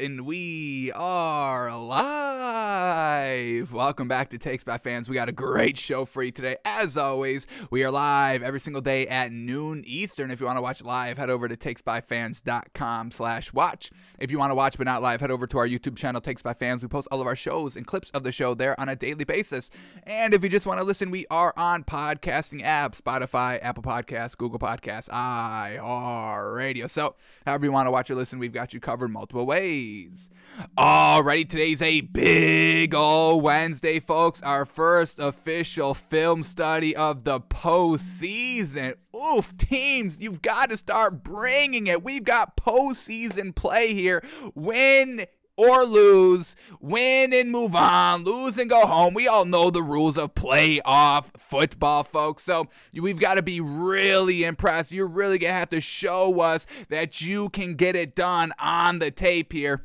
And we are live. Welcome back to Takes by Fans. We got a great show for you today. As always, we are live every single day at noon Eastern. If you want to watch live, head over to takesbyfans.com/watch. If you want to watch but not live, head over to our YouTube channel, Takes by Fans. We post all of our shows and clips of the show there on a daily basis. And if you just want to listen, we are on podcasting apps, Spotify, Apple Podcasts, Google Podcasts, iHeartRadio. So however you want to watch or listen, we've got you covered multiple ways. Alrighty, today's a big ol' Wednesday, folks. Our first official film study of the postseason. Oof, teams, you've got to start bringing it. We've got postseason play here. Win or lose, win and move on, lose and go home. We all know the rules of playoff football, folks. So we've got to be really impressed. You're really going to have to show us that you can get it done on the tape here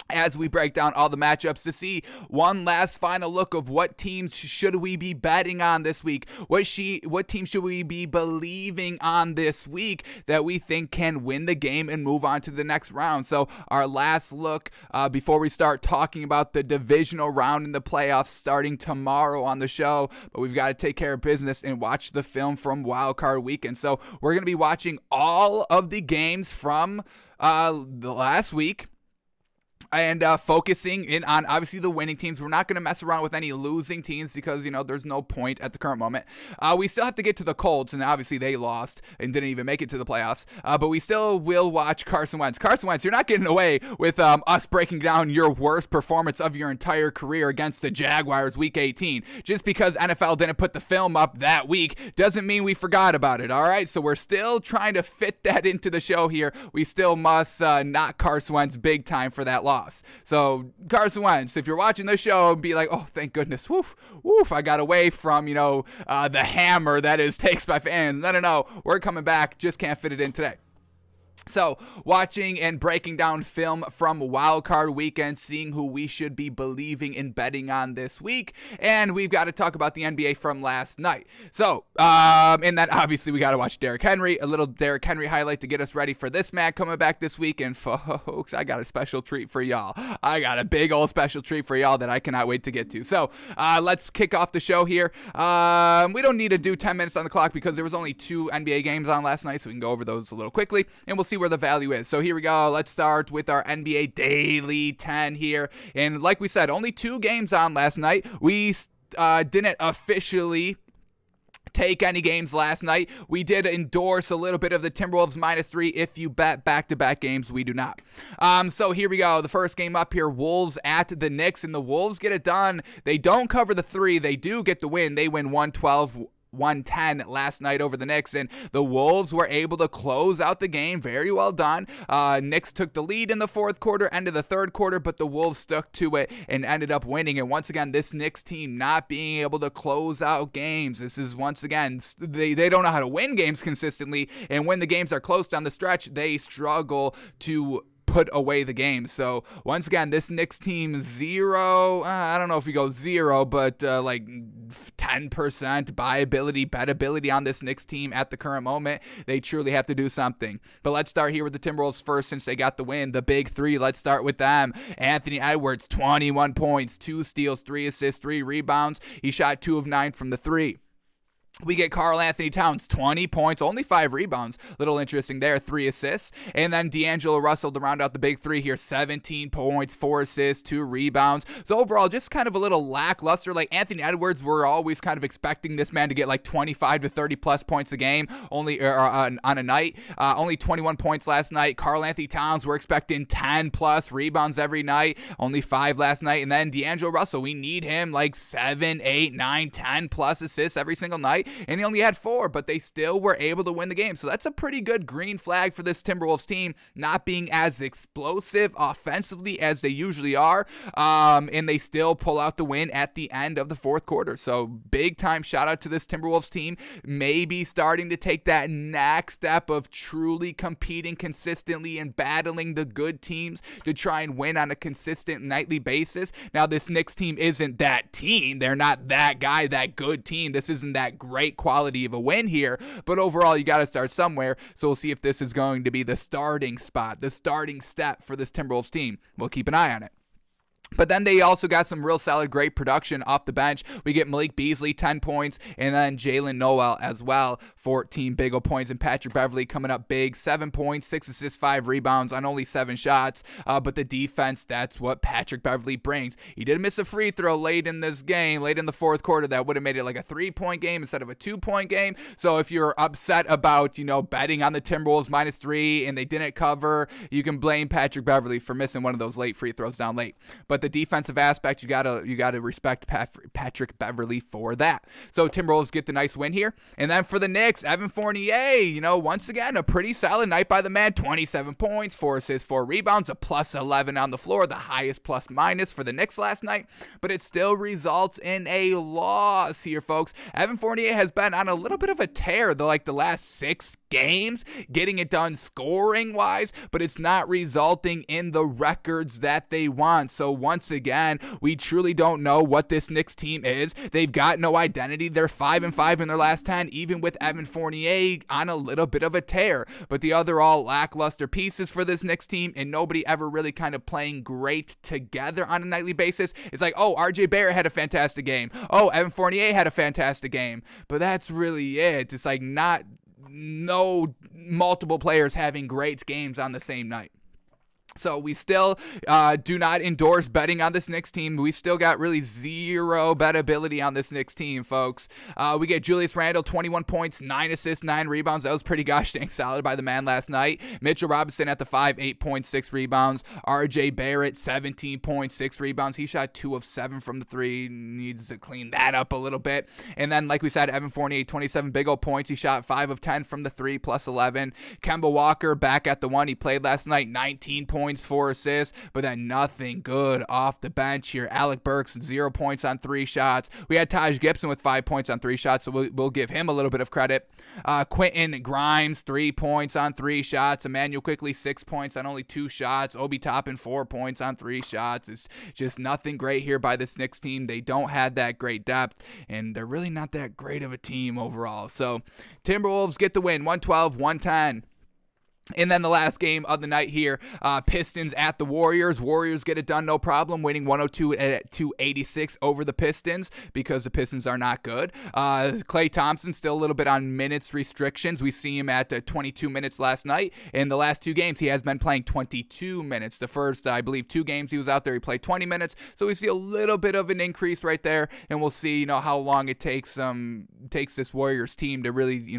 as we break down all the matchups to see one last final look of what teams should we be betting on this week. What team should we be believing on this week that we think can win the game and move on to the next round. So our last look before we start talking about the divisional round in the playoffs starting tomorrow on the show. But we've got to take care of business and watch the film from Wild Card Weekend. So we're going to be watching all of the games from the last week, and focusing in on obviously the winning teams. We're not going to mess around with any losing teams because, you know, there's no point at the current moment. We still have to get to the Colts, and obviously they lost and didn't even make it to the playoffs. But we still will watch Carson Wentz. Carson Wentz, you're not getting away with us breaking down your worst performance of your entire career against the Jaguars Week 18. Just because NFL didn't put the film up that week doesn't mean we forgot about it, all right? So we're still trying to fit that into the show here. We still must knock Carson Wentz big time for that loss. So Carson Wentz, if you're watching this show, be like, oh, thank goodness, woof, I got away from, you know, the hammer that is Takes by Fans. No, we're coming back, just can't fit it in today. So, watching and breaking down film from Wild Card Weekend, seeing who we should be believing in betting on this week, and we've got to talk about the NBA from last night. So, in that, obviously, we got to watch Derrick Henry, a little Derrick Henry highlight to get us ready for this man coming back this week, and folks, I got a special treat for y'all. I got a big old special treat for y'all that I cannot wait to get to. So, let's kick off the show here. We don't need to do 10 minutes on the clock because there was only 2 NBA games on last night, so we can go over those a little quickly, and we'll see where the value is. So here we go. Let's start with our NBA Daily 10 here. And like we said, only 2 games on last night. We didn't officially take any games last night. We did endorse a little bit of the Timberwolves -3 if you bet back-to-back games. We do not. So here we go. The first game up here, Wolves at the Knicks, and the Wolves get it done. They don't cover the 3. They do get the win. They win 112-110 last night over the Knicks, and the Wolves were able to close out the game. Very well done. Knicks took the lead in the fourth quarter, end of the third quarter, but the Wolves stuck to it and ended up winning. And once again, this Knicks team not being able to close out games. This is once again, they don't know how to win games consistently, and when the games are close down the stretch, they struggle to put away the game. So once again, this Knicks team 0, I don't know if we go 0, but like 10% bettability on this Knicks team at the current moment. They truly have to do something. But let's start here with the Timberwolves first since they got the win. The big 3, let's start with them. Anthony Edwards, 21 points, 2 steals, 3 assists, 3 rebounds. He shot 2 of 9 from the 3. We get Karl Anthony Towns, 20 points, only 5 rebounds. Little interesting there, 3 assists. And then D'Angelo Russell to round out the big 3 here, 17 points, 4 assists, 2 rebounds. So overall, just kind of a little lackluster. Like Anthony Edwards, we're always kind of expecting this man to get like 25 to 30 plus points a game only on a night. Only 21 points last night. Karl Anthony Towns, we're expecting 10 plus rebounds every night. Only 5 last night. And then D'Angelo Russell, we need him like 7, 8, 9, 10 plus assists every single night. And he only had 4, but they still were able to win the game. So that's a pretty good green flag for this Timberwolves team, not being as explosive offensively as they usually are. And they still pull out the win at the end of the fourth quarter. So big time shout out to this Timberwolves team. Maybe starting to take that next step of truly competing consistently and battling the good teams to try and win on a consistent nightly basis. Now, this Knicks team isn't that team. They're not that guy, that good team. This isn't that great great quality of a win here, but overall you got to start somewhere. So we'll see if this is going to be the starting spot, the starting step for this Timberwolves team. We'll keep an eye on it. But then they also got some real solid, great production off the bench. We get Malik Beasley, 10 points, and then Jalen Noel as well, 14 big ol' points. And Patrick Beverley coming up big, 7 points, 6 assists, 5 rebounds on only 7 shots. But the defense, that's what Patrick Beverley brings. He did miss a free throw late in this game, late in the fourth quarter. That would have made it like a 3-point game instead of a 2-point game. So if you're upset about, betting on the Timberwolves -3 and they didn't cover, you can blame Patrick Beverley for missing one of those late free throws down late. But the defensive aspect, you gotta respect Patrick Beverley for that. So Timberwolves get the nice win here. And then for the Knicks, Evan Fournier, once again, a pretty solid night by the man. 27 points, 4 assists, 4 rebounds, a +11 on the floor, the highest plus-minus for the Knicks last night. But it still results in a loss here, folks. Evan Fournier has been on a little bit of a tear the last 6 games, getting it done scoring-wise, but it's not resulting in the records that they want. So once again, we truly don't know what this Knicks team is. They've got no identity. They're 5-5 in their last 10, even with Evan Fournier on a little bit of a tear. But the other all lackluster pieces for this Knicks team, and nobody ever really kind of playing great together on a nightly basis. It's like, oh, RJ Barrett had a fantastic game. Oh, Evan Fournier had a fantastic game. But that's really it. It's like no multiple players having great games on the same night. So we still do not endorse betting on this Knicks team. We've still got really zero bettability on this Knicks team, folks. We get Julius Randle, 21 points, 9 assists, 9 rebounds. That was pretty gosh dang solid by the man last night. Mitchell Robinson at the 5, 8 points, 6 rebounds. RJ Barrett, 17 points, 6 rebounds. He shot 2 of 7 from the 3. Needs to clean that up a little bit. And then, like we said, Evan Fournier, 27 big old points. He shot 5 of 10 from the 3, +11. Kemba Walker back at the 1. He played last night, 19 points, 4 assists, but then nothing good off the bench here. Alec Burks, 0 points on 3 shots. We had Taj Gibson with 5 points on 3 shots, so we'll give him a little bit of credit. Quentin Grimes, 3 points on 3 shots. Emmanuel Quickly, 6 points on only 2 shots. Obi Toppin, 4 points on 3 shots. It's just nothing great here by this Knicks team. They don't have that great depth, and they're really not that great of a team overall. So Timberwolves get the win, 112-110. And then the last game of the night here, Pistons at the Warriors. Warriors get it done, no problem, winning 102-86 over the Pistons because the Pistons are not good. Klay Thompson still a little bit on minutes restrictions. We see him at 22 minutes last night. In the last 2 games, he has been playing 22 minutes. The first, I believe, 2 games he was out there, he played 20 minutes. So we see a little bit of an increase right there, and we'll see, how long it takes this Warriors team to really,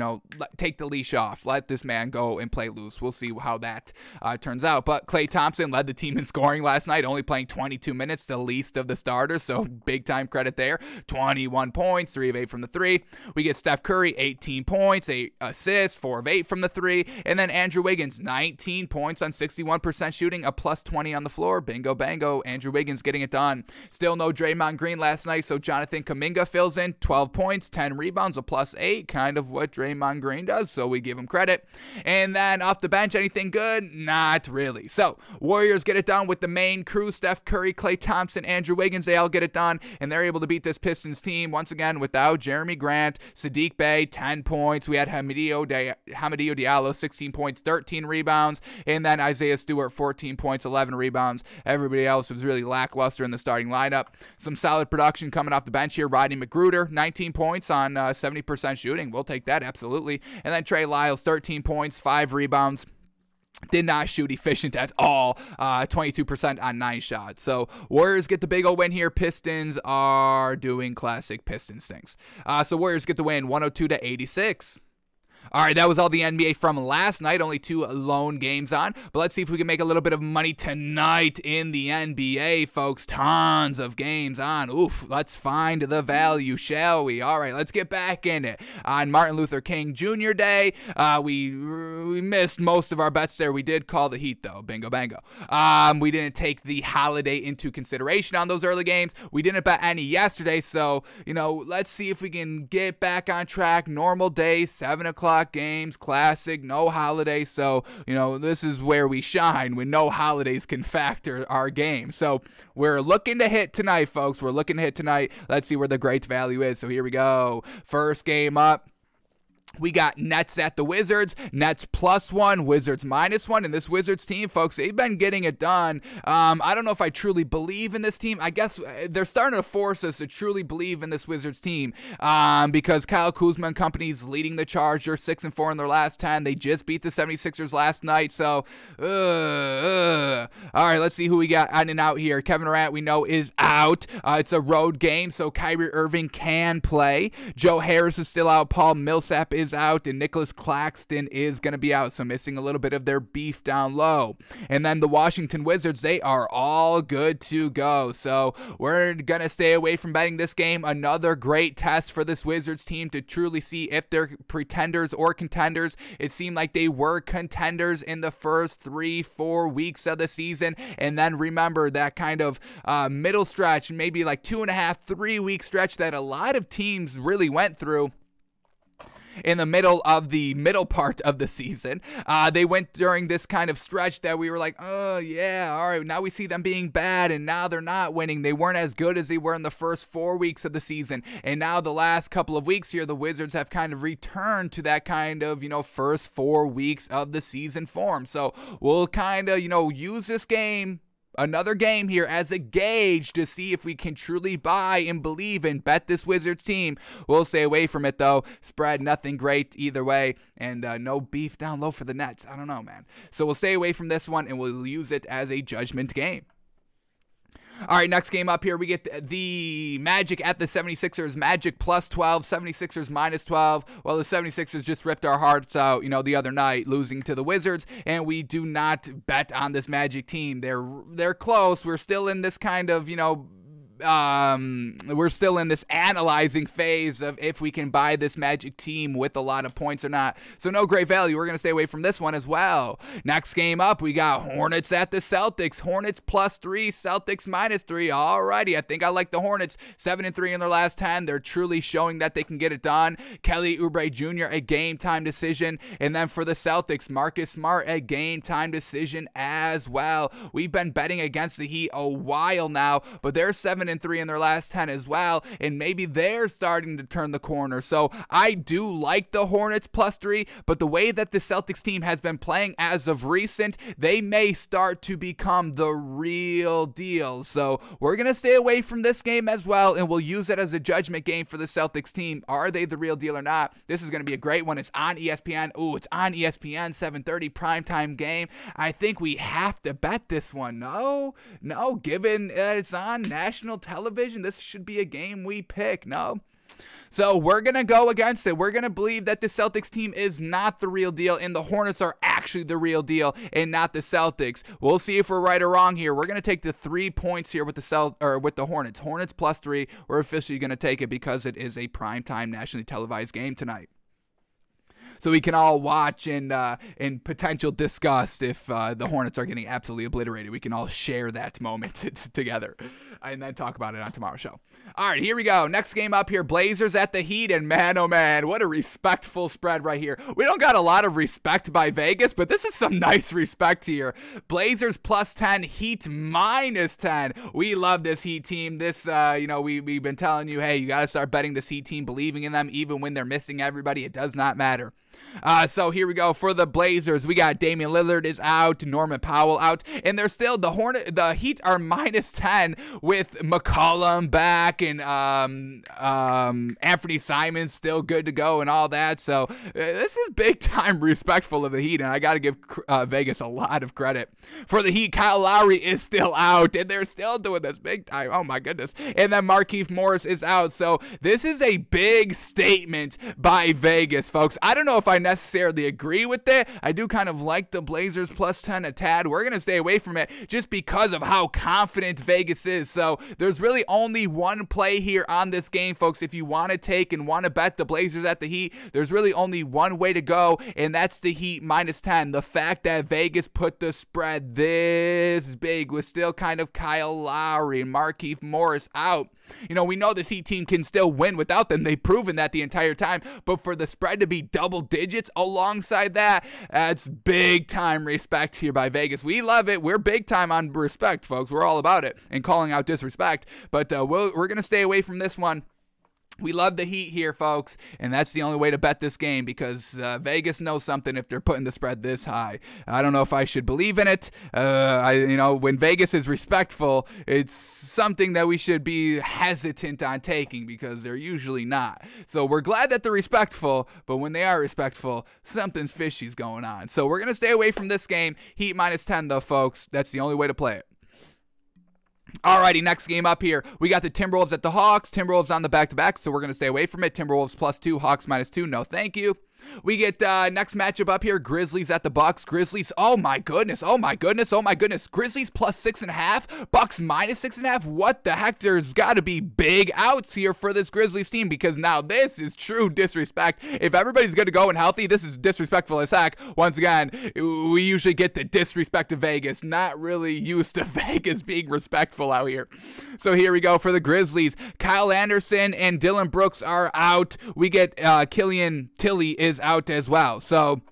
take the leash off, let this man go and play loose. We'll see how that turns out. But Klay Thompson led the team in scoring last night, only playing 22 minutes, the least of the starters, so big time credit there. 21 points, 3 of 8 from the 3. We get Steph Curry, 18 points, 8 assists, 4 of 8 from the 3. And then Andrew Wiggins, 19 points on 61% shooting, a +20 on the floor. Bingo bango, Andrew Wiggins getting it done. Still no Draymond Green last night, so Jonathan Kuminga fills in, 12 points, 10 rebounds, a +8, kind of what Draymond Green does, so we give him credit. And then off the bench, anything good? Not really. So Warriors get it done with the main crew, Steph Curry, Klay Thompson, Andrew Wiggins. They all get it done, and they're able to beat this Pistons team once again without Jeremy Grant. Sadiq Bey, 10 points. We had Hamidou Diallo, 16 points, 13 rebounds, and then Isaiah Stewart, 14 points, 11 rebounds. Everybody else was really lackluster in the starting lineup. Some solid production coming off the bench here. Rodney McGruder, 19 points on 70% shooting. We'll take that, absolutely. And then Trey Lyles, 13 points, 5 rebounds. Did not shoot efficient at all, 22% on 9 shots. So Warriors get the big old win here. Pistons are doing classic Pistons things. So Warriors get the win, 102-86. All right, that was all the NBA from last night. Only 2 lone games on. But let's see if we can make a little bit of money tonight in the NBA, folks. Tons of games on. Oof, let's find the value, shall we? All right, let's get back in it. On Martin Luther King Jr. Day, we missed most of our bets there. We did call the Heat, though. Bingo, bango. We didn't take the holiday into consideration on those early games. We didn't bet any yesterday, so, let's see if we can get back on track. Normal day, 7 o'clock. o'clock games, classic, no holidays. So, this is where we shine when no holidays can factor our game. So we're looking to hit tonight, folks. We're looking to hit tonight. Let's see where the great value is. So here we go. First game up. We got Nets at the Wizards. Nets +1, Wizards -1. And this Wizards team, folks, they've been getting it done. I don't know if I truly believe in this team. I guess they're starting to force us to truly believe in this Wizards team because Kyle Kuzma and company's leading the charge. They're 6-4 in their last 10. They just beat the 76ers last night. So, all right, let's see who we got in and out here. Kevin Durant, we know, is out. It's a road game, so Kyrie Irving can play. Joe Harris is still out. Paul Millsap is out, and Nicholas Claxton is going to be out, so missing a little bit of their beef down low. And then the Washington Wizards, they are all good to go, so we're going to stay away from betting this game. Another great test for this Wizards team to truly see if they're pretenders or contenders. It seemed like they were contenders in the first 3-4 weeks of the season, and then remember that kind of middle stretch, maybe like 2.5-3 week stretch that a lot of teams really went through in the middle part of the season. They went during this kind of stretch that we were like, oh yeah, all right, now we see them being bad, and now they're not winning. They weren't as good as they were in the first 4 weeks of the season, and now the last couple of weeks here, the Wizards have kind of returned to that kind of, first 4 weeks of the season form. So we'll kind of, use this game, another game here, as a gauge to see if we can truly buy and believe and bet this Wizards team. We'll stay away from it, though. Spread, nothing great either way, and no beef down low for the Nets. I don't know, man. So we'll stay away from this one, and we'll use it as a judgment game. All right, next game up here, we get the Magic at the 76ers. Magic +12, 76ers -12. Well, the 76ers just ripped our hearts out, the other night, losing to the Wizards, and we do not bet on this Magic team. They're close. We're still in this kind of, we're still in this analyzing phase of if we can buy this Magic team with a lot of points or not. So no great value. We're going to stay away from this one as well. Next game up, we got Hornets at the Celtics. Hornets +3, Celtics -3. Alrighty, I think I like the Hornets. 7-3 in their last 10. They're truly showing that they can get it done. Kelly Oubre Jr., a game-time decision. And then for the Celtics, Marcus Smart, a game-time decision as well. We've been betting against the Heat a while now, but they're 7-3 in their last 10 as well, and maybe they're starting to turn the corner. So I do like the Hornets +3, but the way that the Celtics team has been playing as of recent, they may start to become the real deal. So we're going to stay away from this game as well, and we'll use it as a judgment game for the Celtics team. Are they the real deal or not? This is going to be a great one. It's on ESPN. Ooh, it's on ESPN, 7:30 primetime game. I think we have to bet this one. No, given that it's on national television, this should be a game we pick. No. So we're going to go against it. We're going to believe that the Celtics team is not the real deal, and the Hornets are actually the real deal and not the Celtics. We'll see if we're right or wrong here. We're going to take the 3 points here with the Hornets. Hornets +3. We're officially going to take it because it is a primetime nationally televised game tonight. So we can all watch and potential disgust if the Hornets are getting absolutely obliterated. We can all share that moment together and then talk about it on tomorrow's show. All right, here we go. Next game up here, Blazers at the Heat, and man, oh man, what a respectful spread right here. We don't got a lot of respect by Vegas, but this is some nice respect here. Blazers +10, Heat -10. We love this Heat team. This, we've been telling you, hey, you got to start betting this Heat team, believing in them, even when they're missing everybody. It does not matter. So here we go for the Blazers. We got Damian Lillard is out, Norman Powell out, and they're still the Heat are -10 with McCollum back and Anthony Simons still good to go and all that. So this is big time respectful of the Heat, and I got to give Vegas a lot of credit for the Heat. Kyle Lowry is still out, and they're still doing this big time. Oh my goodness! And then Markieff Morris is out. So this is a big statement by Vegas, folks. I don't know if I necessarily agree with it. I do kind of like the Blazers +10 a tad. We're going to stay away from it just because of how confident Vegas is. So there's really only one play here on this game, folks. If you want to take and want to bet the Blazers at the Heat, there's really only one way to go, and that's the Heat -10. The fact that Vegas put the spread this big was still kind of Kyle Lowry and Markieff Morris out. We know this Heat team can still win without them. They've proven that the entire time. But for the spread to be double digits alongside that. That's big time respect here by Vegas. We love it. We're big time on respect, folks. We're all about it and calling out disrespect. But we're going to stay away from this one. We love the heat here, folks, and that's the only way to bet this game because Vegas knows something if they're putting the spread this high. I don't know if I should believe in it. When Vegas is respectful, it's something that we should be hesitant on taking because they're usually not. So we're glad that they're respectful, but when they are respectful, something's fishy's going on. So we're going to stay away from this game. Heat -10, though, folks. That's the only way to play it. Alrighty, next game up here. We got the Timberwolves at the Hawks. Timberwolves on the back-to-back, so we're going to stay away from it. Timberwolves +2, Hawks -2. No, thank you. We get next matchup up here, Grizzlies at the Bucks. Grizzlies, oh my goodness. Grizzlies +6.5, Bucks -6.5. What the heck? There's got to be big outs here for this Grizzlies team because now this is true disrespect. If everybody's going to go and healthy, this is disrespectful as heck. Once again, we usually get the disrespect of Vegas. Not really used to Vegas being respectful out here. So here we go for the Grizzlies. Kyle Anderson and Dylan Brooks are out. We get Killian Tilly is out as well. So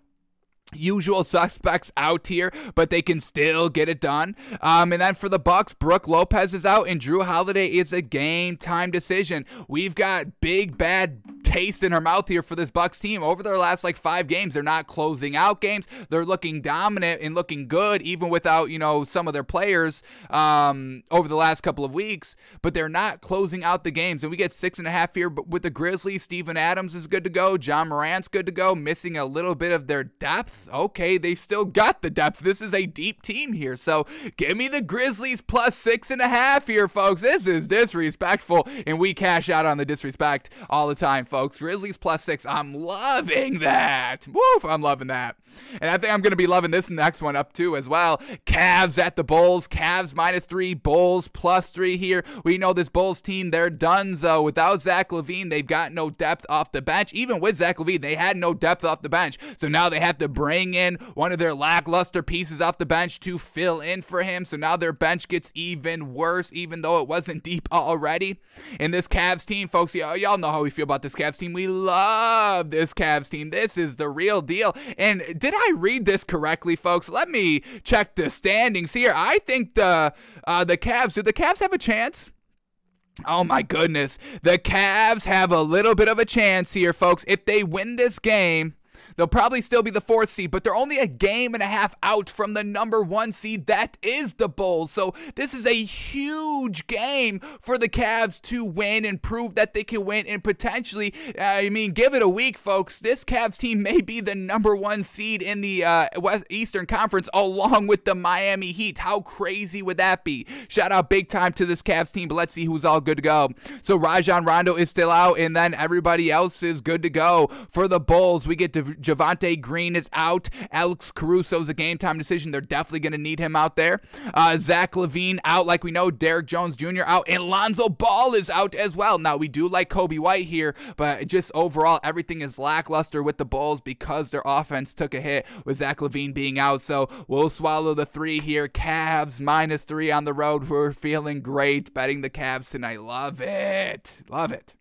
usual suspects out here, but they can still get it done. And then for the Bucks, Brook Lopez is out and Drew Holiday is a game time decision. We've got big bad taste in our mouth here for this Bucks team. Over their last 5 games, they're not closing out games. They're looking dominant and looking good even without, some of their players over the last couple of weeks, but they're not closing out the games. And we get 6.5 here, but with the Grizzlies, Steven Adams is good to go. John Morant's good to go, missing a little bit of their depth. Okay, they've still got the depth. This is a deep team here. So give me the Grizzlies +6.5 here, folks. This is disrespectful, and we cash out on the disrespect all the time, folks. Grizzlies +6. I'm loving that. Woof, I'm loving that. And I think I'm going to be loving this next one up too as well. Cavs at the Bulls. Cavs -3, Bulls +3 here. We know this Bulls team, they're donezo. Without Zach LaVine, they've got no depth off the bench. Even with Zach LaVine, they had no depth off the bench. So now they have to bring in one of their lackluster pieces off the bench to fill in for him. So now their bench gets even worse, even though it wasn't deep already. And this Cavs team, folks, y'all know how we feel about this Cavs team. We love this Cavs team. This is the real deal. And did I read this correctly, folks? Let me check the standings here. I think the Cavs, do the Cavs have a chance? Oh my goodness. The Cavs have a little bit of a chance here, folks. If they win this game, they'll probably still be the 4th seed, but they're only a game and a half out from the number 1 seed. That is the Bulls. So this is a huge game for the Cavs to win and prove that they can win and potentially, give it a week, folks. This Cavs team may be the number 1 seed in the Eastern Conference along with the Miami Heat. How crazy would that be? Shout out big time to this Cavs team, but let's see who's all good to go. So Rajon Rondo is still out, and then everybody else is good to go. For the Bulls, we get Javonte Green is out. Alex Caruso's a game time decision. They're definitely going to need him out there. Zach LaVine out, like we know. Derrick Jones Jr. out. And Lonzo Ball is out as well. Now, we do like Kobe White here, but just overall, everything is lackluster with the Bulls because their offense took a hit with Zach LaVine being out. So we'll swallow the 3 here. Cavs -3 on the road. We're feeling great betting the Cavs tonight. Love it. Love it.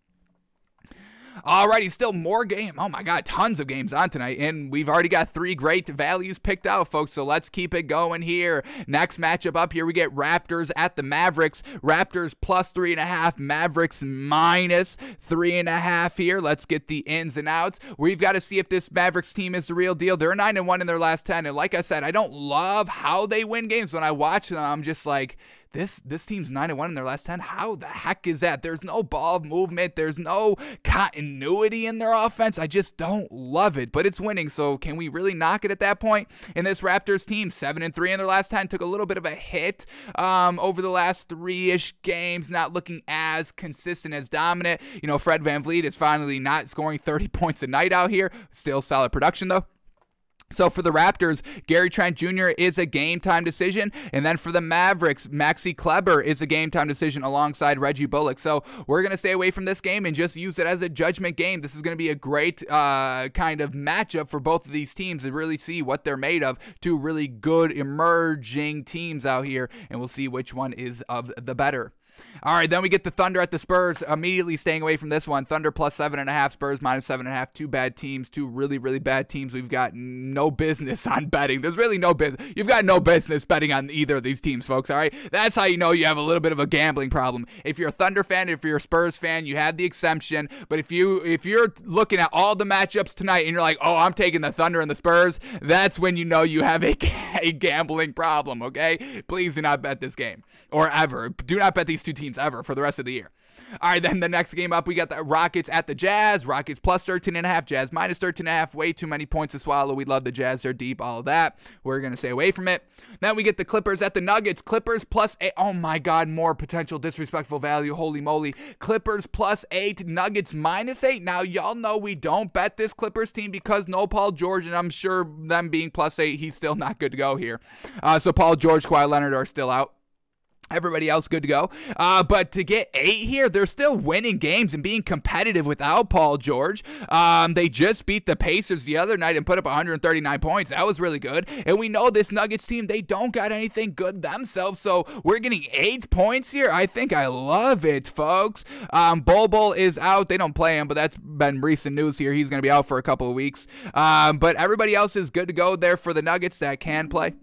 Alrighty, still more game. Oh my God, tons of games on tonight, and we've already got 3 great values picked out, folks, so let's keep it going here. Next matchup up here, we get Raptors at the Mavericks. Raptors +3.5, Mavericks -3.5 here. Let's get the ins and outs. We've got to see if this Mavericks team is the real deal. They're 9-1 in their last 10, and like I said, I don't love how they win games. When I watch them, I'm just like, This team's 9-1 in their last 10. How the heck is that? There's no ball movement. There's no continuity in their offense. I just don't love it, but it's winning. So can we really knock it at that point? And this Raptors team, 7-3 in their last 10, took a little bit of a hit over the last 3-ish games, not looking as consistent, as dominant. Fred VanVleet is finally not scoring 30 points a night out here. Still solid production, though. So for the Raptors, Gary Trent Jr. is a game-time decision. And then for the Mavericks, Maxi Kleber is a game-time decision alongside Reggie Bullock. So we're going to stay away from this game and just use it as a judgment game. This is going to be a great kind of matchup for both of these teams to really see what they're made of. 2 really good emerging teams out here, and we'll see which one is of the better. All right, then we get the Thunder at the Spurs. Immediately staying away from this one. Thunder plus 7.5, Spurs minus 7.5. Two bad teams, two really, really bad teams. We've got no business on betting. There's really no business. You've got no business betting on either of these teams, folks, all right? That's how you know you have a little bit of a gambling problem. If you're a Thunder fan, if you're a Spurs fan, you have the exemption. But if you're looking at all the matchups tonight and you're like, oh, I'm taking the Thunder and the Spurs, that's when you know you have a gambling problem, okay? Please do not bet this game or ever. Do not bet these two teams ever for the rest of the year. All right, then the next game up, we got the Rockets at the Jazz. Rockets plus 13.5, Jazz minus 13.5. Way too many points to swallow. We love the Jazz. They're deep, all of that. We're going to stay away from it. Then we get the Clippers at the Nuggets. Clippers plus 8. Oh, my God, more potential disrespectful value. Holy moly. Clippers plus 8, Nuggets minus 8. Now, y'all know we don't bet this Clippers team because no Paul George, and I'm sure them being plus 8, he's still not good to go here. So Paul George, Kawhi Leonard are still out. Everybody else good to go. But to get 8 here, they're still winning games and being competitive without Paul George. They just beat the Pacers the other night and put up 139 points. That was really good. And we know this Nuggets team, they don't got anything good themselves. So we're getting 8 points here. I think I love it, folks. Bol is out. They don't play him, but that's been recent news here. He's going to be out for a couple of weeks. But everybody else is good to go there for the Nuggets that can play.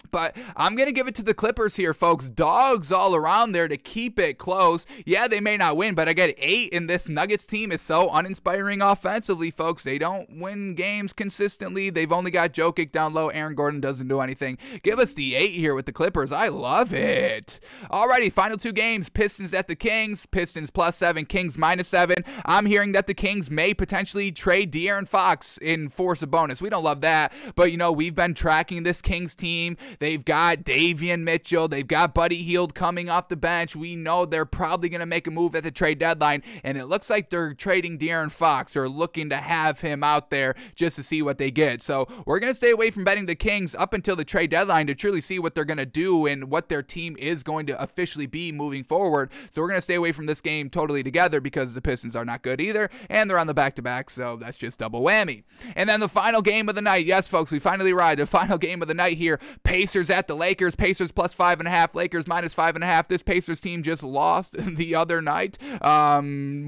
But I'm going to give it to the Clippers here, folks. Dogs all around there to keep it close. Yeah, they may not win, but I get 8, and this Nuggets team is so uninspiring offensively, folks. They don't win games consistently. They've only got Jokic down low. Aaron Gordon doesn't do anything. Give us the 8 here with the Clippers. I love it. Alrighty, final 2 games. Pistons at the Kings. Pistons plus 7, Kings minus 7. I'm hearing that the Kings may potentially trade De'Aaron Fox in force a bonus. We don't love that, but, you know, we've been tracking this Kings team. They've got Davion Mitchell. They've got Buddy Hield coming off the bench. We know they're probably going to make a move at the trade deadline, and it looks like they're trading De'Aaron Fox or looking to have him out there just to see what they get. So we're going to stay away from betting the Kings up until the trade deadline to truly see what they're going to do and what their team is going to officially be moving forward. So we're going to stay away from this game totally together because the Pistons are not good either, and they're on the back-to-back, so that's just double whammy. And then the final game of the night. Yes, folks, we finally arrived. The final game of the night here. Pacers at the Lakers. Pacers plus 5.5, Lakers minus 5.5. This Pacers team just lost the other night,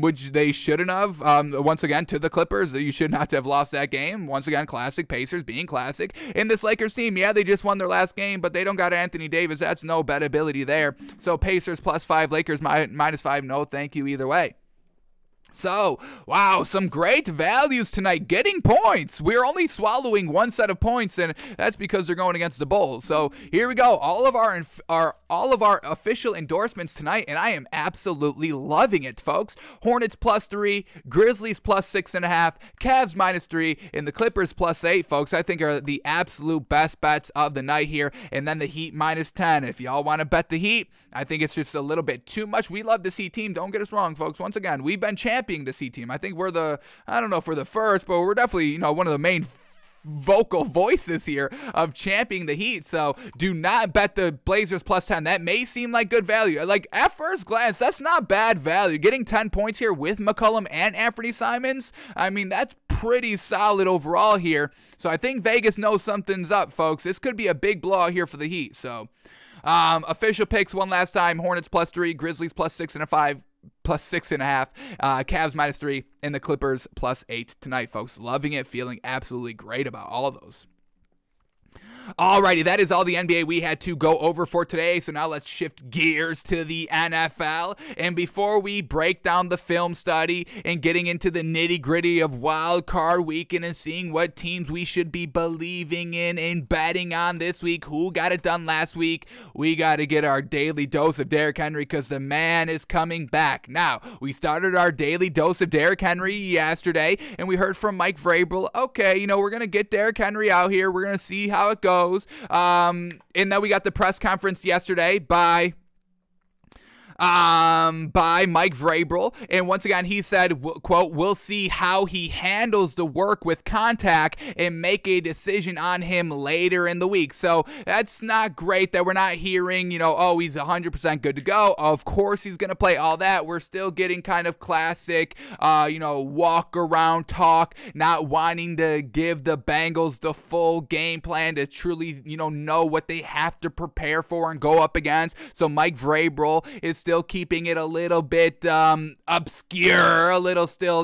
which they shouldn't have. Once again, to the Clippers, you should not have lost that game. Once again, classic Pacers being classic. In this Lakers team, yeah, they just won their last game, but they don't got Anthony Davis. That's no bettability there. So Pacers plus 5, Lakers minus 5. No, thank you either way. So, wow, some great values tonight. Getting points. We're only swallowing one set of points, and that's because they're going against the Bulls. So here we go. All of our official endorsements tonight, and I am absolutely loving it, folks. Hornets plus 3, Grizzlies plus 6.5, Cavs minus 3, and the Clippers plus 8, folks. I think are the absolute best bets of the night here. And then the Heat minus 10. If y'all want to bet the Heat, I think it's just a little bit too much. We love this Heat team. Don't get us wrong, folks. Once again, we've been championing the Heat team. I think we're I don't know if we're the first, but we're definitely, you know, one of the main vocal voices here of championing the Heat. So do not bet the Blazers plus 10. That may seem like good value. Like at first glance, that's not bad value. Getting 10 points here with McCollum and Anthony Simons, I mean, that's pretty solid overall here. So I think Vegas knows something's up, folks. This could be a big blowout here for the Heat. So official picks one last time. Hornets plus 3, Grizzlies plus 6.5. Plus 6.5, Cavs minus 3, and the Clippers plus 8 tonight, folks. Loving it, feeling absolutely great about all of those. Alrighty, that is all the NBA we had to go over for today. So now let's shift gears to the NFL. And before we break down the film study and getting into the nitty-gritty of wild card weekend and seeing what teams we should be believing in and betting on this week, who got it done last week, we got to get our daily dose of Derrick Henry because the man is coming back. Now, we started our daily dose of Derrick Henry yesterday, and we heard from Mike Vrabel, okay, you know, we're going to get Derrick Henry out here. We're going to see how it goes. And then we got the press conference yesterday by Mike Vrabel, and once again he said, quote, we'll see how he handles the work with contact and make a decision on him later in the week. So that's not great that we're not hearing, you know, oh, he's 100% good to go. Of course he's gonna play all that. We're still getting kind of classic you know, walk around talk, not wanting to give the Bengals the full game plan to truly, you know what they have to prepare for and go up against. So Mike Vrabel is still keeping it a little bit obscure, a little still,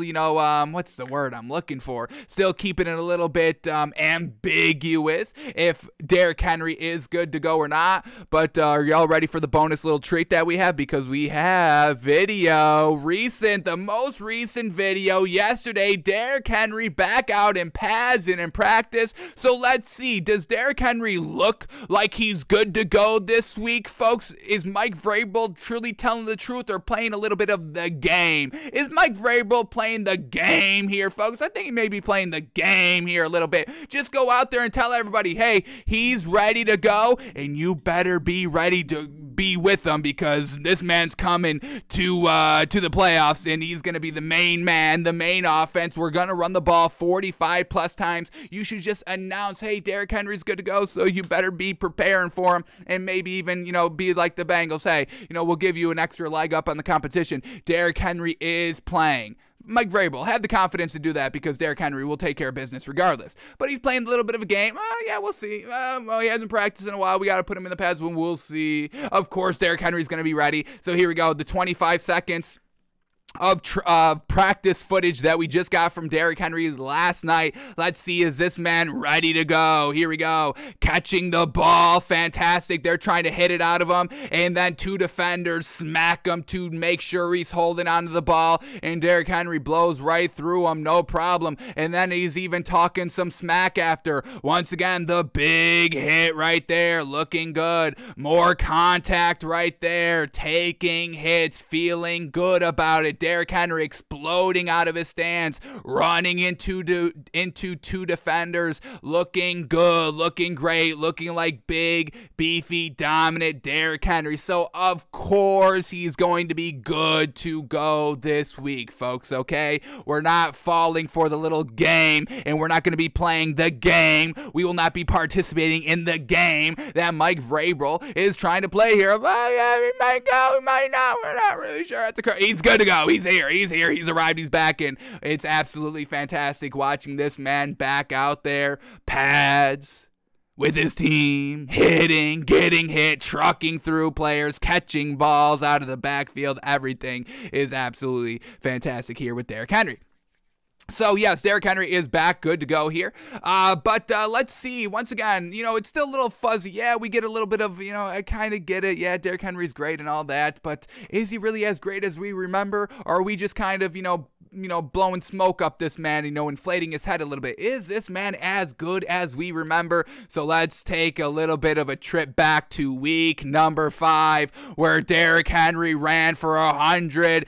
what's the word I'm looking for? Still keeping it a little bit ambiguous if Derrick Henry is good to go or not. But are y'all ready for the bonus little treat that we have? Because we have the most recent video yesterday. Derrick Henry back out in pads and in practice. So let's see, does Derrick Henry look like he's good to go this week, folks? Is Mike Vrabel truly telling the truth or playing a little bit of the game? Is Mike Vrabel playing the game here, folks? I think he may be playing the game here a little bit. Just go out there and tell everybody, hey, he's ready to go, and you better be ready to be with him, because this man's coming to the playoffs, and he's going to be the main man, the main offense. We're going to run the ball 45 plus times. You should just announce, hey, Derrick Henry's good to go, so you better be preparing for him, and maybe even, be like the Bengals. Hey, we'll give you an extra leg up on the competition. Derrick Henry is playing. Mike Vrabel had the confidence to do that because Derrick Henry will take care of business regardless. But he's playing a little bit of a game. Yeah, we'll see. He hasn't practiced in a while. We got to put him in the pads when we'll see. Of course, Derrick Henry's going to be ready. So here we go. The 25 seconds of practice footage that we just got from Derrick Henry last night. Let's see, is this man ready to go? Here we go. Catching the ball. Fantastic. They're trying to hit it out of him, and then two defenders smack him to make sure he's holding onto the ball, and Derrick Henry blows right through him. No problem. And then he's even talking some smack after. Once again, the big hit right there. Looking good. More contact right there. Taking hits. Feeling good about it. Derrick Henry exploding out of his stance, running into two defenders, looking good, looking great, looking like big, beefy, dominant Derrick Henry. So, of course, he's going to be good to go this week, folks, okay? We're not falling for the little game, and we're not going to be playing the game. We will not be participating in the game that Mike Vrabel is trying to play here. Oh, yeah, we might go, we might not. We're not really sure at the current. He's good to go. He's here. He's arrived. He's back in. It's absolutely fantastic watching this man back out there. Pads with his team, hitting, getting hit, trucking through players, catching balls out of the backfield. Everything is absolutely fantastic here with Derrick Henry. So, yes, Derrick Henry is back, good to go here. But let's see. Once again, it's still a little fuzzy. Yeah, we get a little bit of, I kind of get it. Yeah, Derrick Henry's great and all that. But is he really as great as we remember? Or are we just kind of, blowing smoke up this man, inflating his head a little bit? Is this man as good as we remember? So let's take a little bit of a trip back to week number 5, where Derrick Henry ran for 130.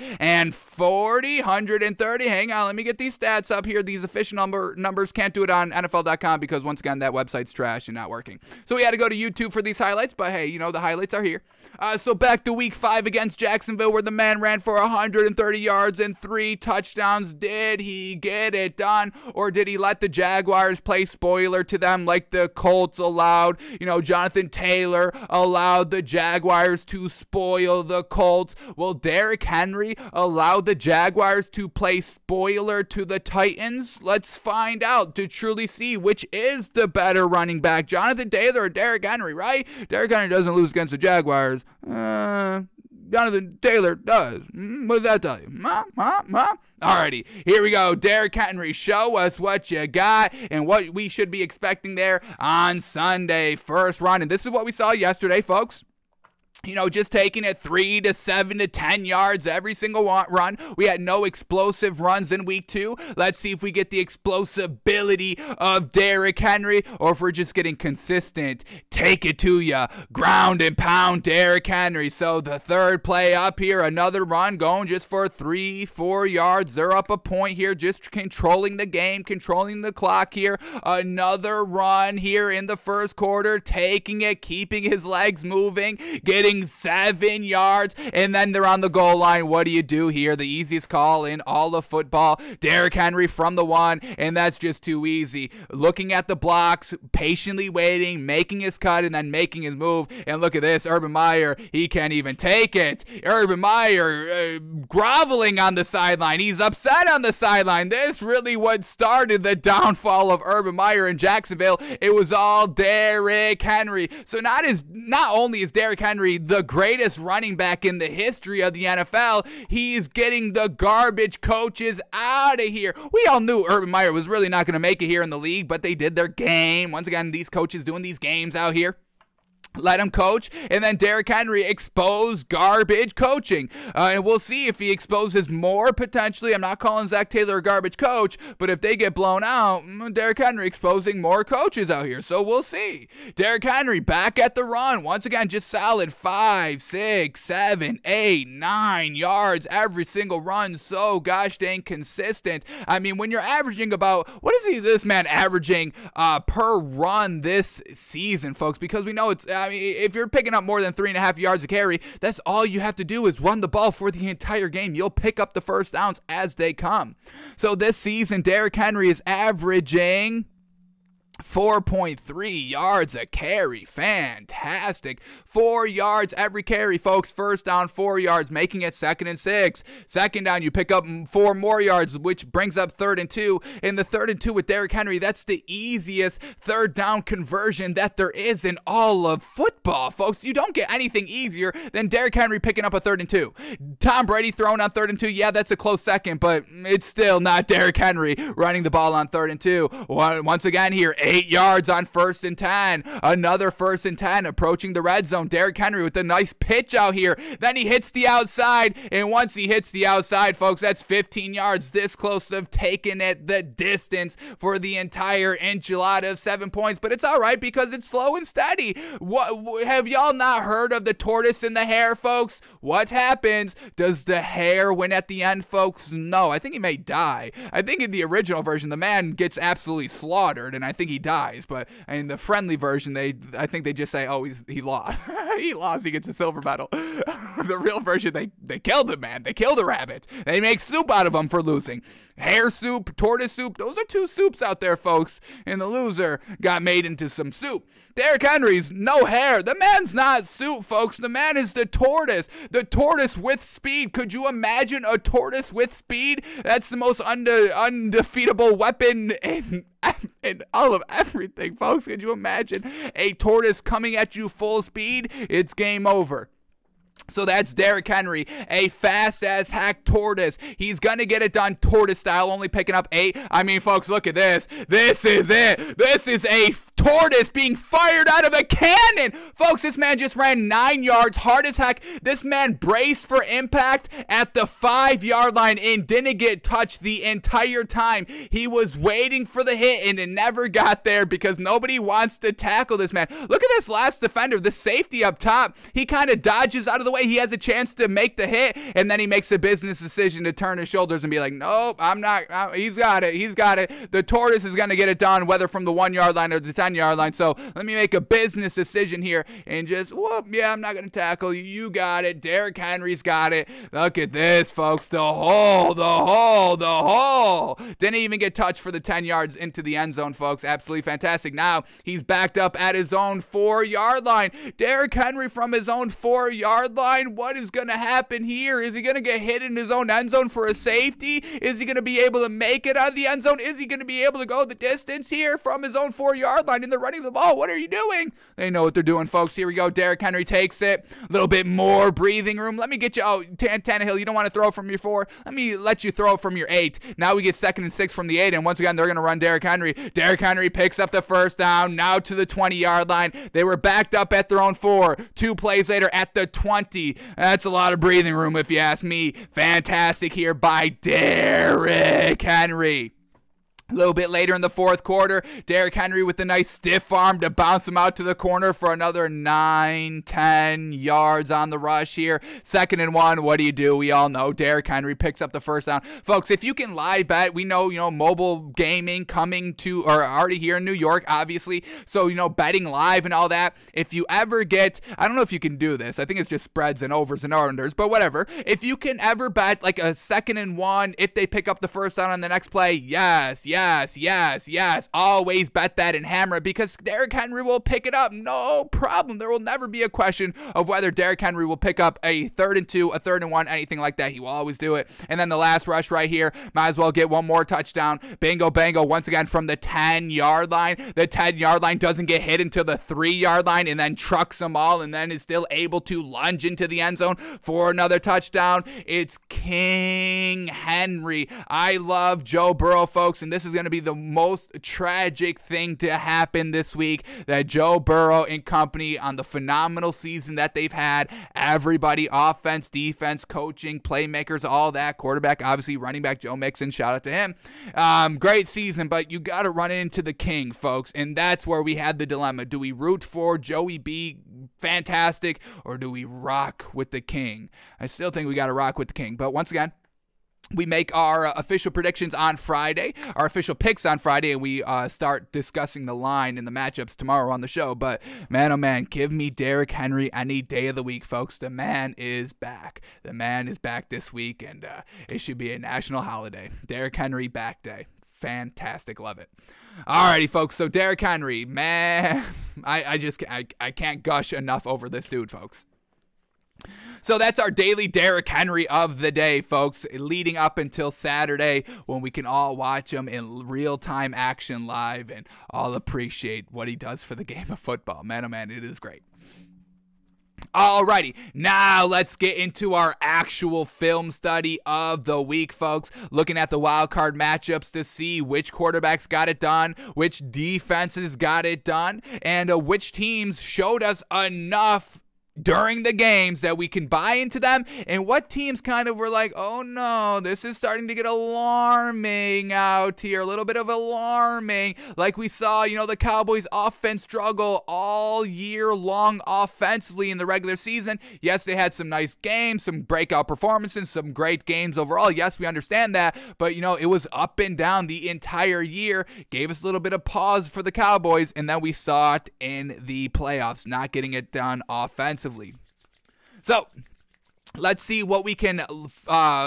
Hang on, let me get these stats up here. These official numbers. Can't do it on NFL.com because, once again, that website's trash and not working. So we had to go to YouTube for these highlights, but hey, the highlights are here. So back to week 5 against Jacksonville, where the man ran for 130 yards and 3 touchdowns. Did he get it done, or did he let the Jaguars play spoiler to them like the Colts allowed? Jonathan Taylor allowed the Jaguars to spoil the Colts. Will Derrick Henry allow the Jaguars to play spoiler to the Titans? Let's find out to truly see which is the better running back, Jonathan Taylor or Derrick Henry, right? Derrick Henry doesn't lose against the Jaguars. Jonathan Taylor does. What does that tell you? Alrighty, here we go. Derrick Henry, show us what you got and what we should be expecting there on Sunday. First run, and this is what we saw yesterday, folks. Just taking it 3 to 7 to 10 yards every single run. We had no explosive runs in week 2. Let's see if we get the explosibility of Derrick Henry, or if we're just getting consistent. Take it to ya. Ground and pound Derrick Henry. So the third play up here, another run going just for 3-4 yards. They're up a point here, just controlling the game, controlling the clock here. Another run here in the first quarter, taking it, keeping his legs moving, getting 7 yards, and then they're on the goal line. What do you do here? The easiest call in all of football. Derrick Henry from the 1, and that's just too easy. Looking at the blocks, patiently waiting, making his cut, and then making his move. And look at this, Urban Meyer, he can't even take it. Urban Meyer groveling on the sideline. He's upset on the sideline. This really what started the downfall of Urban Meyer in Jacksonville. It was all Derrick Henry. So not only is Derrick Henry the greatest running back in the history of the NFL. He's getting the garbage coaches out of here. We all knew Urban Meyer was really not going to make it here in the league, but they did their game. Once again, these coaches doing these games out here. Let him coach, and then Derrick Henry exposed garbage coaching. And we'll see if he exposes more potentially. I'm not calling Zach Taylor a garbage coach, but if they get blown out, Derrick Henry exposing more coaches out here. So we'll see. Derrick Henry back at the run. Once again, just solid 5, 6, 7, 8, 9 yards every single run. So gosh dang consistent. I mean, when you're averaging about, what is this man averaging per run this season, folks? Because we know it's, I mean, if you're picking up more than 3.5 yards a carry, that's all you have to do is run the ball for the entire game. You'll pick up the first downs as they come. So this season, Derrick Henry is averaging 4.3 yards a carry. Fantastic. 4 yards every carry, folks. First down, 4 yards, making it 2nd and 6. Second down, you pick up 4 more yards, which brings up 3rd and 2. In the 3rd and 2 with Derrick Henry, that's the easiest third down conversion that there is in all of football, folks. You don't get anything easier than Derrick Henry picking up a 3rd and 2. Tom Brady throwing on 3rd and 2, yeah, that's a close second, but it's still not Derrick Henry running the ball on 3rd and 2. Once again here, 8 yards on 1st and 10. Another 1st and 10 approaching the red zone. Derrick Henry with a nice pitch out here. Then he hits the outside, and once he hits the outside, folks, that's 15 yards. This close to taking it the distance for the entire enchilada of 7 points. But it's all right because it's slow and steady. What have y'all not heard of the tortoise and the hare, folks? What happens? Does the hare win at the end, folks? No, I think he may die. I think in the original version, the man gets absolutely slaughtered, and I think he dies. But in the friendly version, I think they just say, oh, he lost. He lost. He gets a silver medal. The real version, they killed the man. They killed the rabbit. They make soup out of him for losing. Hare soup, tortoise soup. Those are 2 soups out there, folks. And the loser got made into some soup. Derrick Henry's no hair. The man's not soup, folks. The man is the tortoise. The tortoise with speed. Could you imagine a tortoise with speed? That's the most undefeatable weapon in all of everything, folks. Could you imagine a tortoise coming at you full speed? It's game over. So that's Derrick Henry, a fast-as-heck tortoise. He's going to get it done tortoise style, only picking up 8. I mean, folks, look at this. This is it. This is a tortoise being fired out of a cannon. Folks, this man just ran 9 yards, hard as heck. This man braced for impact at the 5-yard line and didn't get touched the entire time. He was waiting for the hit, and it never got there because nobody wants to tackle this man. Look at this last defender, the safety up top. He kind of dodges out of the way. He has a chance to make the hit, and then he makes a business decision to turn his shoulders and be like, nope, I'm not. He's got it. He's got it. The tortoise is going to get it done, whether from the 1-yard line or the 10-yard line. So let me make a business decision here and just, whoop, yeah, I'm not going to tackle you. You got it. Derrick Henry's got it. Look at this, folks. The hole. Didn't even get touched for the 10 yards into the end zone, folks. Absolutely fantastic. Now he's backed up at his own 4-yard line. Derrick Henry from his own 4-yard line. What is going to happen here? Is he going to get hit in his own end zone for a safety? Is he going to be able to make it out of the end zone? Is he going to be able to go the distance here from his own 4-yard line? And they're running the ball. What are you doing? They know what they're doing, folks. Here we go. Derrick Henry takes it. A little bit more breathing room. Let me get you. Oh, Tannehill, you don't want to throw from your 4. Let me let you throw from your 8. Now we get 2nd and 6 from the 8. And once again, they're going to run Derrick Henry. Derrick Henry picks up the first down. Now to the 20-yard line. They were backed up at their own 4. 2 plays later at the 20. That's a lot of breathing room if you ask me. Fantastic here by Derrick Henry. A little bit later in the 4th quarter, Derrick Henry with a nice stiff arm to bounce him out to the corner for another 9, 10 yards on the rush here. 2nd and 1, what do? We all know Derrick Henry picks up the first down. Folks, if you can live bet, we know, mobile gaming coming to, or already here in New York, obviously. So, betting live and all that. If you ever get, I don't know if you can do this. I think it's just spreads and overs and unders, but whatever. If you can ever bet like a 2nd and 1, if they pick up the first down on the next play, yes. Yes. Always bet that and hammer it because Derrick Henry will pick it up. No problem. There will never be a question of whether Derrick Henry will pick up a 3rd and 2, a 3rd and 1, anything like that. He will always do it. And then the last rush right here, might as well get one more touchdown. Bingo, bango, once again from the 10-yard line. The 10-yard line doesn't get hit until the 3-yard line and then trucks them all and then is still able to lunge into the end zone for another touchdown. It's King Henry. I love Joe Burrow, folks, and this is going to be the most tragic thing to happen this week, that Joe Burrow and company on the phenomenal season that they've had, everybody, offense, defense, coaching, playmakers, all that, quarterback, obviously, running back Joe Mixon, shout out to him. Great season, but you got to run into the king, folks, and that's where we had the dilemma. Do we root for Joey B, fantastic, or do we rock with the king? I still think we got to rock with the king, but once again, we make our official predictions on Friday, our official picks on Friday, and we start discussing the line and the matchups tomorrow on the show. But, man, oh, man, give me Derrick Henry any day of the week, folks. The man is back. The man is back this week, and it should be a national holiday. Derrick Henry back day. Fantastic. Love it. Alrighty, folks. So, Derrick Henry, man, I can't gush enough over this dude, folks. So that's our daily Derrick Henry of the day, folks, leading up until Saturday when we can all watch him in real-time action live and all appreciate what he does for the game of football. Man, oh man, it is great. Alrighty, now let's get into our actual film study of the week, folks. Looking at the wild card matchups to see which quarterbacks got it done, which defenses got it done, and which teams showed us enough during the games that we can buy into them, and what teams kind of were like, oh no, this is starting to get alarming out here, a little bit of alarming, like we saw, the Cowboys offense struggle all year long offensively in the regular season. Yes, they had some nice games, some breakout performances, some great games overall. Yes, we understand that, but it was up and down the entire year. Gave us a little bit of pause for the Cowboys, and then we saw it in the playoffs, not getting it done offensively. So, let's see what we can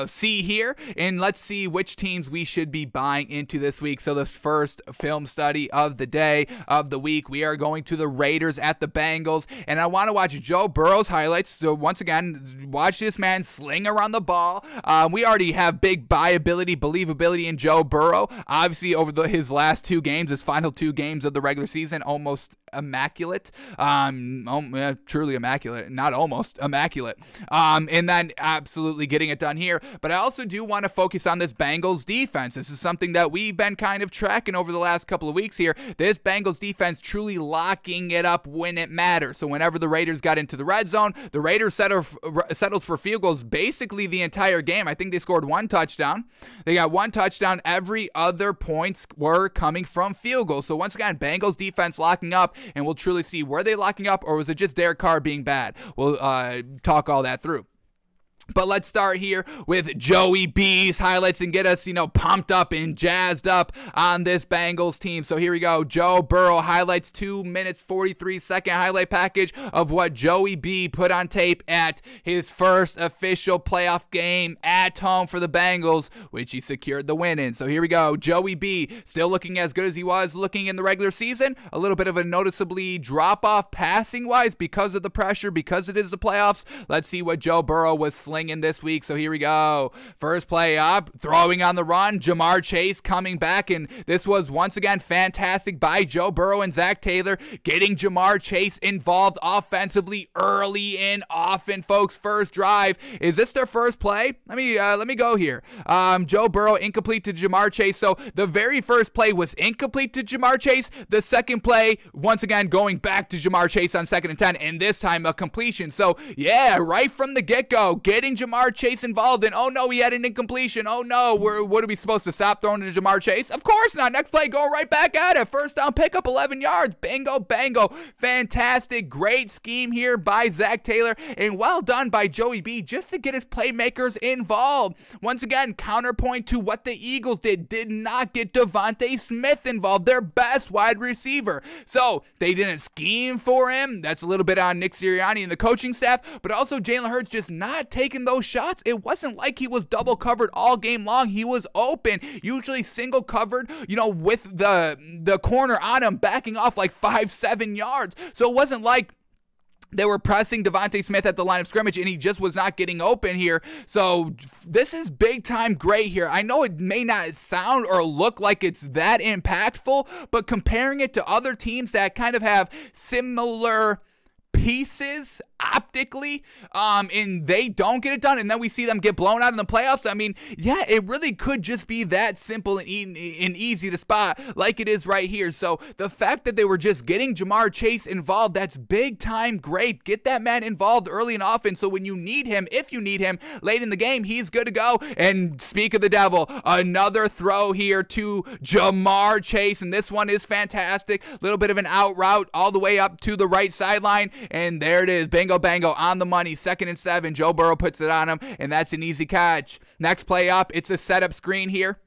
see here, and let's see which teams we should be buying into this week. So the first film study of the day, of the week, we are going to the Raiders at the Bengals, and I want to watch Joe Burrow's highlights. So once again, watch this man sling around the ball. We already have big believability in Joe Burrow. Obviously, over his last 2 games, his final 2 games of the regular season, almost immaculate. Truly immaculate, not almost immaculate. And then absolutely getting it done here. But I also do want to focus on this Bengals defense. This is something that we've been kind of tracking over the last couple of weeks here. This Bengals defense truly locking it up when it matters. So whenever the Raiders got into the red zone, the Raiders settled for field goals basically the entire game. I think they scored 1 touchdown. They got 1 touchdown. Every other points were coming from field goals. So once again, Bengals defense locking up, and we'll truly see, were they locking up, or was it just Derek Carr being bad? We'll talk all that through. But let's start here with Joey B's highlights and get us, pumped up and jazzed up on this Bengals team. So here we go. Joe Burrow highlights, 2 minutes, 43-second highlight package of what Joey B put on tape at his first official playoff game at home for the Bengals, which he secured the win in. So here we go. Joey B still looking as good as he was looking in the regular season. A little bit of a noticeably drop-off passing-wise because of the pressure, because it is the playoffs. Let's see what Joe Burrow was slinging this week. So here we go. First play up, throwing on the run, Jamar Chase coming back, and this was once again fantastic by Joe Burrow and Zach Taylor, getting Jamar Chase involved offensively early and often, folks. First drive. Is this their first play? Let me go here. Joe Burrow incomplete to Jamar Chase. So the very first play was incomplete to Jamar Chase. The second play, once again, going back to Jamar Chase on 2nd and 10, and this time a completion. So yeah, right from the get-go, getting Jamar Chase involved, and oh no, he had an incompletion. Oh no, what are we supposed to stop throwing to Jamar Chase? Of course not. Next play, going right back at it. First down pickup, 11 yards. Bingo, bango. Fantastic, great scheme here by Zach Taylor, and well done by Joey B just to get his playmakers involved. Once again, counterpoint to what the Eagles did not get Devontae Smith involved, their best wide receiver. So they didn't scheme for him. That's a little bit on Nick Sirianni and the coaching staff, but also Jalen Hurts just not taking taking those shots. It wasn't like he was double covered all game long. He was open, usually single covered, with the corner on him, backing off like 5-7 yards. So it wasn't like they were pressing Devontae Smith at the line of scrimmage, and he just was not getting open here. So this is big time great here. I know it may not sound or look like it's that impactful, but comparing it to other teams that kind of have similar pieces optically, and they don't get it done, and then we see them get blown out in the playoffs. I mean, yeah, it really could just be that simple and easy to spot like it is right here. So the fact that they were just getting Jamar Chase involved, that's big time great. Get that man involved early and often, so when you need him, if you need him late in the game, he's good to go. And speak of the devil, another throw here to Jamar Chase, and this one is fantastic. Little bit of an out route all the way up to the right sideline, and there it is. Bingo bango on the money. 2nd and 7. Joe Burrow puts it on him, and that's an easy catch. Next play up, it's a setup screen here.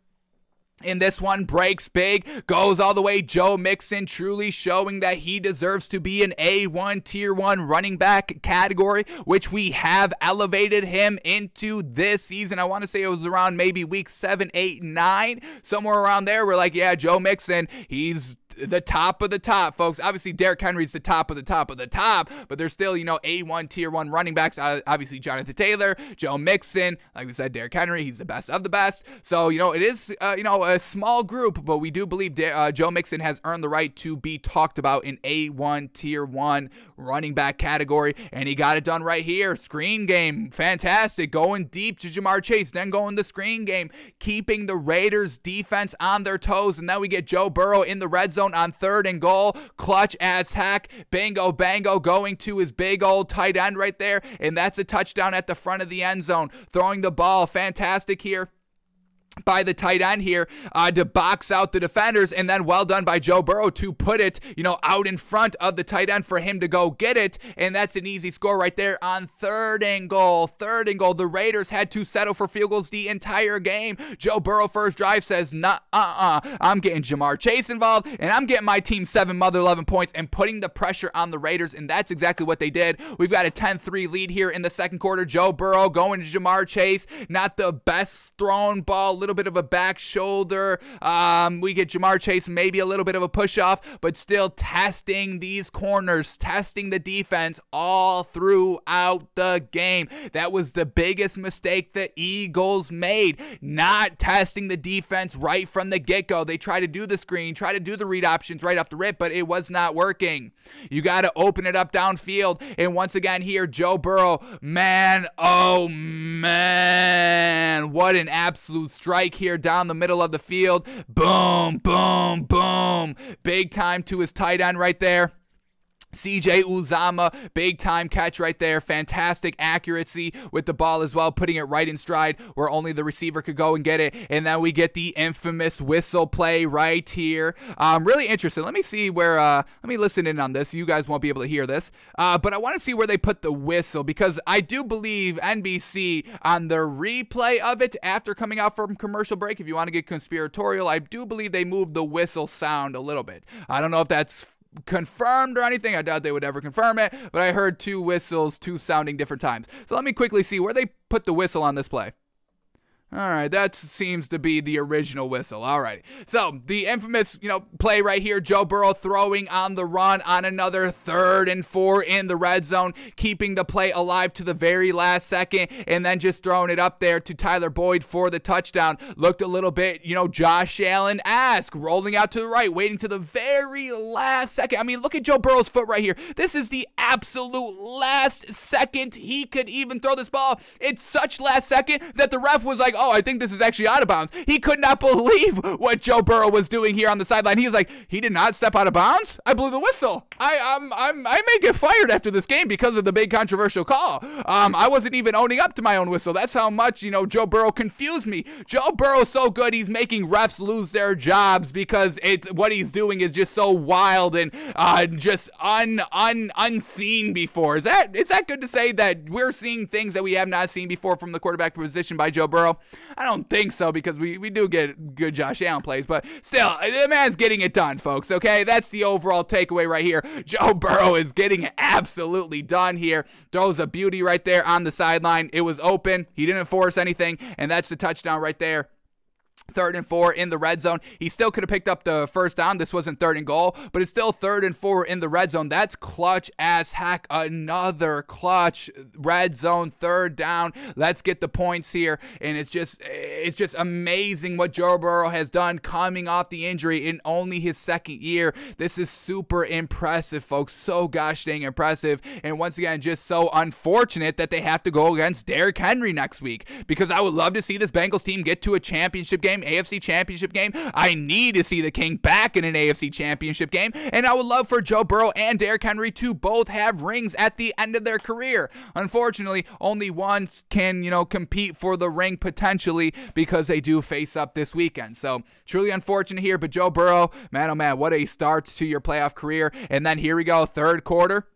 And this one breaks big, goes all the way. Joe Mixon truly showing that he deserves to be an A1 Tier 1 running back category, which we have elevated him into this season. I want to say it was around maybe week 7, 8, 9, somewhere around there. We're like, yeah, Joe Mixon, he's the top of the top, folks. Obviously, Derrick Henry's the top of the top of the top, but there's still, A1 Tier 1 running backs. Obviously, Jonathan Taylor, Joe Mixon, like we said, Derrick Henry, he's the best of the best. So, it is, a small group, but we do believe Joe Mixon has earned the right to be talked about in A1 Tier 1 running back category, and he got it done right here. Screen game, fantastic. Going deep to Jamar Chase, then going the screen game, keeping the Raiders defense on their toes, and then we get Joe Burrow in the red zone on 3rd and goal, clutch as heck, bingo bango, going to his big old tight end right there, and that's a touchdown at the front of the end zone. Throwing the ball, fantastic here by the tight end here to box out the defenders, and then well done by Joe Burrow to put it, out in front of the tight end for him to go get it, and that's an easy score right there on 3rd and goal. 3rd and goal. The Raiders had to settle for field goals the entire game. Joe Burrow first drive says, I'm getting Jamar Chase involved, and I'm getting my team 7 mother-loving points and putting the pressure on the Raiders, and that's exactly what they did. We've got a 10-3 lead here in the second quarter. Joe Burrow going to Jamar Chase. Not the best thrown ball, little bit of a back shoulder. We get Jamar Chase, maybe a little bit of a push off, but still testing these corners, testing the defense all throughout the game. That was the biggest mistake the Eagles made, not testing the defense right from the get-go. They try to do the screen, try to do the read options right off the rip, but it was not working. You got to open it up downfield, and once again here, Joe Burrow, man, oh man, what an absolute strike here down the middle of the field. Boom, boom, boom. Big time to his tight end right there. CJ Uzomah, big time catch right there. Fantastic accuracy with the ball as well, putting it right in stride where only the receiver could go and get it. And then we get the infamous whistle play right here. I'm really interested. Let me see where, let me listen in on this. You guys won't be able to hear this, but I want to see where they put the whistle, because I do believe NBC on the replay of it after coming out from commercial break, if you want to get conspiratorial, I do believe they moved the whistle sound a little bit. I don't know if that's confirmed or anything. I doubt they would ever confirm it, but I heard 2 whistles, 2 sounding different times. So let me quickly see where they put the whistle on this play. All right, that seems to be the original whistle. All right, so the infamous, play right here, Joe Burrow throwing on the run on another 3rd and 4 in the red zone, keeping the play alive to the very last second, and then just throwing it up there to Tyler Boyd for the touchdown. Looked a little bit, Josh Allen-esque, rolling out to the right, waiting to the very last second. I mean, look at Joe Burrow's foot right here. This is the absolute last second he could even throw this ball. It's such last second that the ref was like, oh, I think this is actually out of bounds. He could not believe what Joe Burrow was doing here on the sideline. He was like, he did not step out of bounds? I blew the whistle. I may get fired after this game because of the big controversial call. I wasn't even owning up to my own whistle. That's how much, Joe Burrow confused me. Joe Burrow's so good, he's making refs lose their jobs because what he's doing is just so wild and just unseen before. Is that good to say that we're seeing things that we have not seen before from the quarterback position by Joe Burrow? I don't think so, because we do get good Josh Allen plays, but still, the man's getting it done, folks, okay? That's the overall takeaway right here. Joe Burrow is getting it absolutely done here. Throws a beauty right there on the sideline. It was open. He didn't force anything, and that's the touchdown right there. 3rd and 4 in the red zone. He still could have picked up the first down. This wasn't 3rd and goal, but it's still 3rd and 4 in the red zone. That's clutch as heck. Another clutch red zone 3rd down. Let's get the points here. And it's just amazing what Joe Burrow has done coming off the injury in only his 2nd year. This is super impressive, folks. So gosh dang impressive. And once again, just so unfortunate that they have to go against Derrick Henry next week, because I would love to see this Bengals team get to a championship game, AFC championship game. I need to see the King back in an AFC championship game, and I would love for Joe Burrow and Derrick Henry to both have rings at the end of their career. Unfortunately, only one can, compete for the ring potentially, because they do face up this weekend. So truly unfortunate here, but Joe Burrow, man, oh man, what a start to your playoff career. And then here we go, 3rd quarter,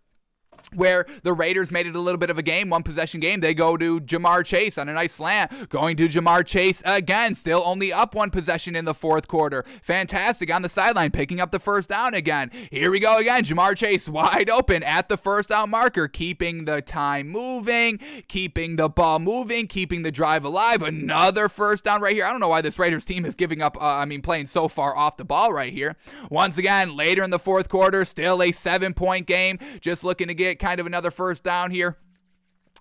where the Raiders made it a little bit of a game, 1-possession game. They go to Jamar Chase on a nice slant. Going to Jamar Chase again, still only up 1 possession in the 4th quarter. Fantastic on the sideline, picking up the first down again. Here we go again. Jamar Chase wide open at the first down marker, keeping the time moving, keeping the ball moving, keeping the drive alive. Another first down right here. I don't know why this Raiders team is giving up, playing so far off the ball right here. Once again, later in the 4th quarter, still a 7-point game. Just looking to get kind of another first down here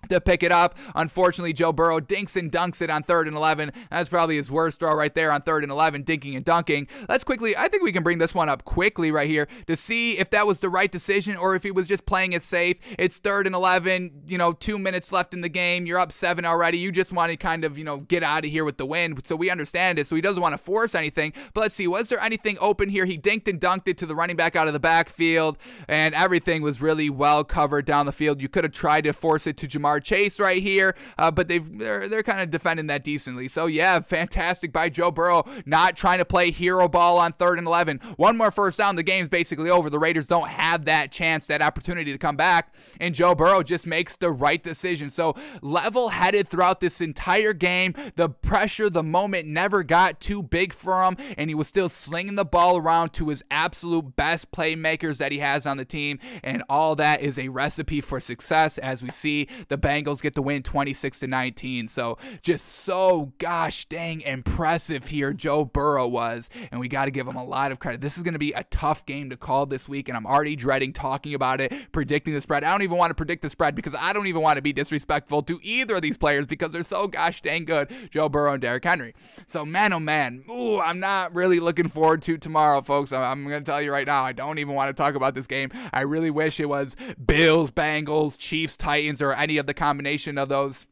to pick it up. Unfortunately, Joe Burrow dinks and dunks it on 3rd and 11. That's probably his worst throw right there on 3rd and 11, dinking and dunking. Let's quickly, I think we can bring this one up quickly right here to see if that was the right decision or if he was just playing it safe. It's 3rd and 11, 2 minutes left in the game. You're up 7 already. You just want to kind of, get out of here with the win. So we understand it. So he doesn't want to force anything. But let's see, was there anything open here? He dinked and dunked it to the running back out of the backfield, and everything was really well covered down the field. You could have tried to force it to Jamar Chase right here, but they're kind of defending that decently. So yeah, fantastic by Joe Burrow, not trying to play hero ball on 3rd and 11. One more first down, the game's basically over. The Raiders don't have that chance, that opportunity to come back, and Joe Burrow just makes the right decision. So level-headed throughout this entire game. The pressure, the moment never got too big for him, and he was still slinging the ball around to his absolute best playmakers that he has on the team, and all that is a recipe for success, as we see the Bengals get the win 26-19. So just so gosh dang impressive here Joe Burrow was, and we got to give him a lot of credit. This is going to be a tough game to call this week, and I'm already dreading talking about it, predicting the spread. I don't even want to predict the spread because I don't even want to be disrespectful to either of these players because they're so gosh dang good, Joe Burrow and Derrick Henry. So man, oh man, I'm not really looking forward to tomorrow, folks. I'm going to tell you right now, I don't even want to talk about this game. I really wish it was Bills, Bengals, Chiefs, Titans, or any of the combination of those,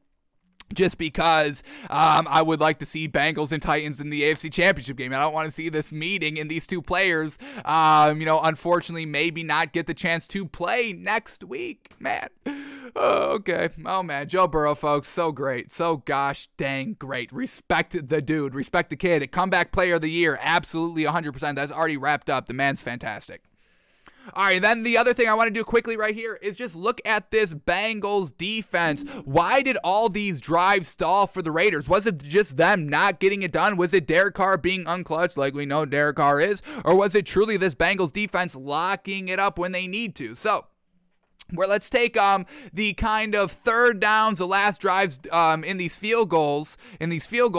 just because I would like to see Bengals and Titans in the AFC Championship game. I don't want to see this meeting and these two players, unfortunately, maybe not get the chance to play next week, man. Okay. Oh, man. Joe Burrow, folks, so great. So gosh dang great. Respect the dude. Respect the kid. A comeback player of the year. Absolutely 100%. That's already wrapped up. The man's fantastic. All right, then the other thing I want to do quickly right here is just look at this Bengals defense. Why did all these drives stall for the Raiders? Was it just them not getting it done? Was it Derek Carr being unclutched like we know Derek Carr is? Or was it truly this Bengals defense locking it up when they need to? So let's take the kind of third downs, the last drives in these field goal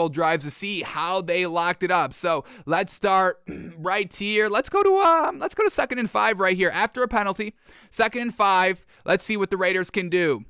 drives to see how they locked it up. So let's start right here. Let's go to 2nd and 5 right here after a penalty. 2nd and 5. Let's see what the Raiders can do.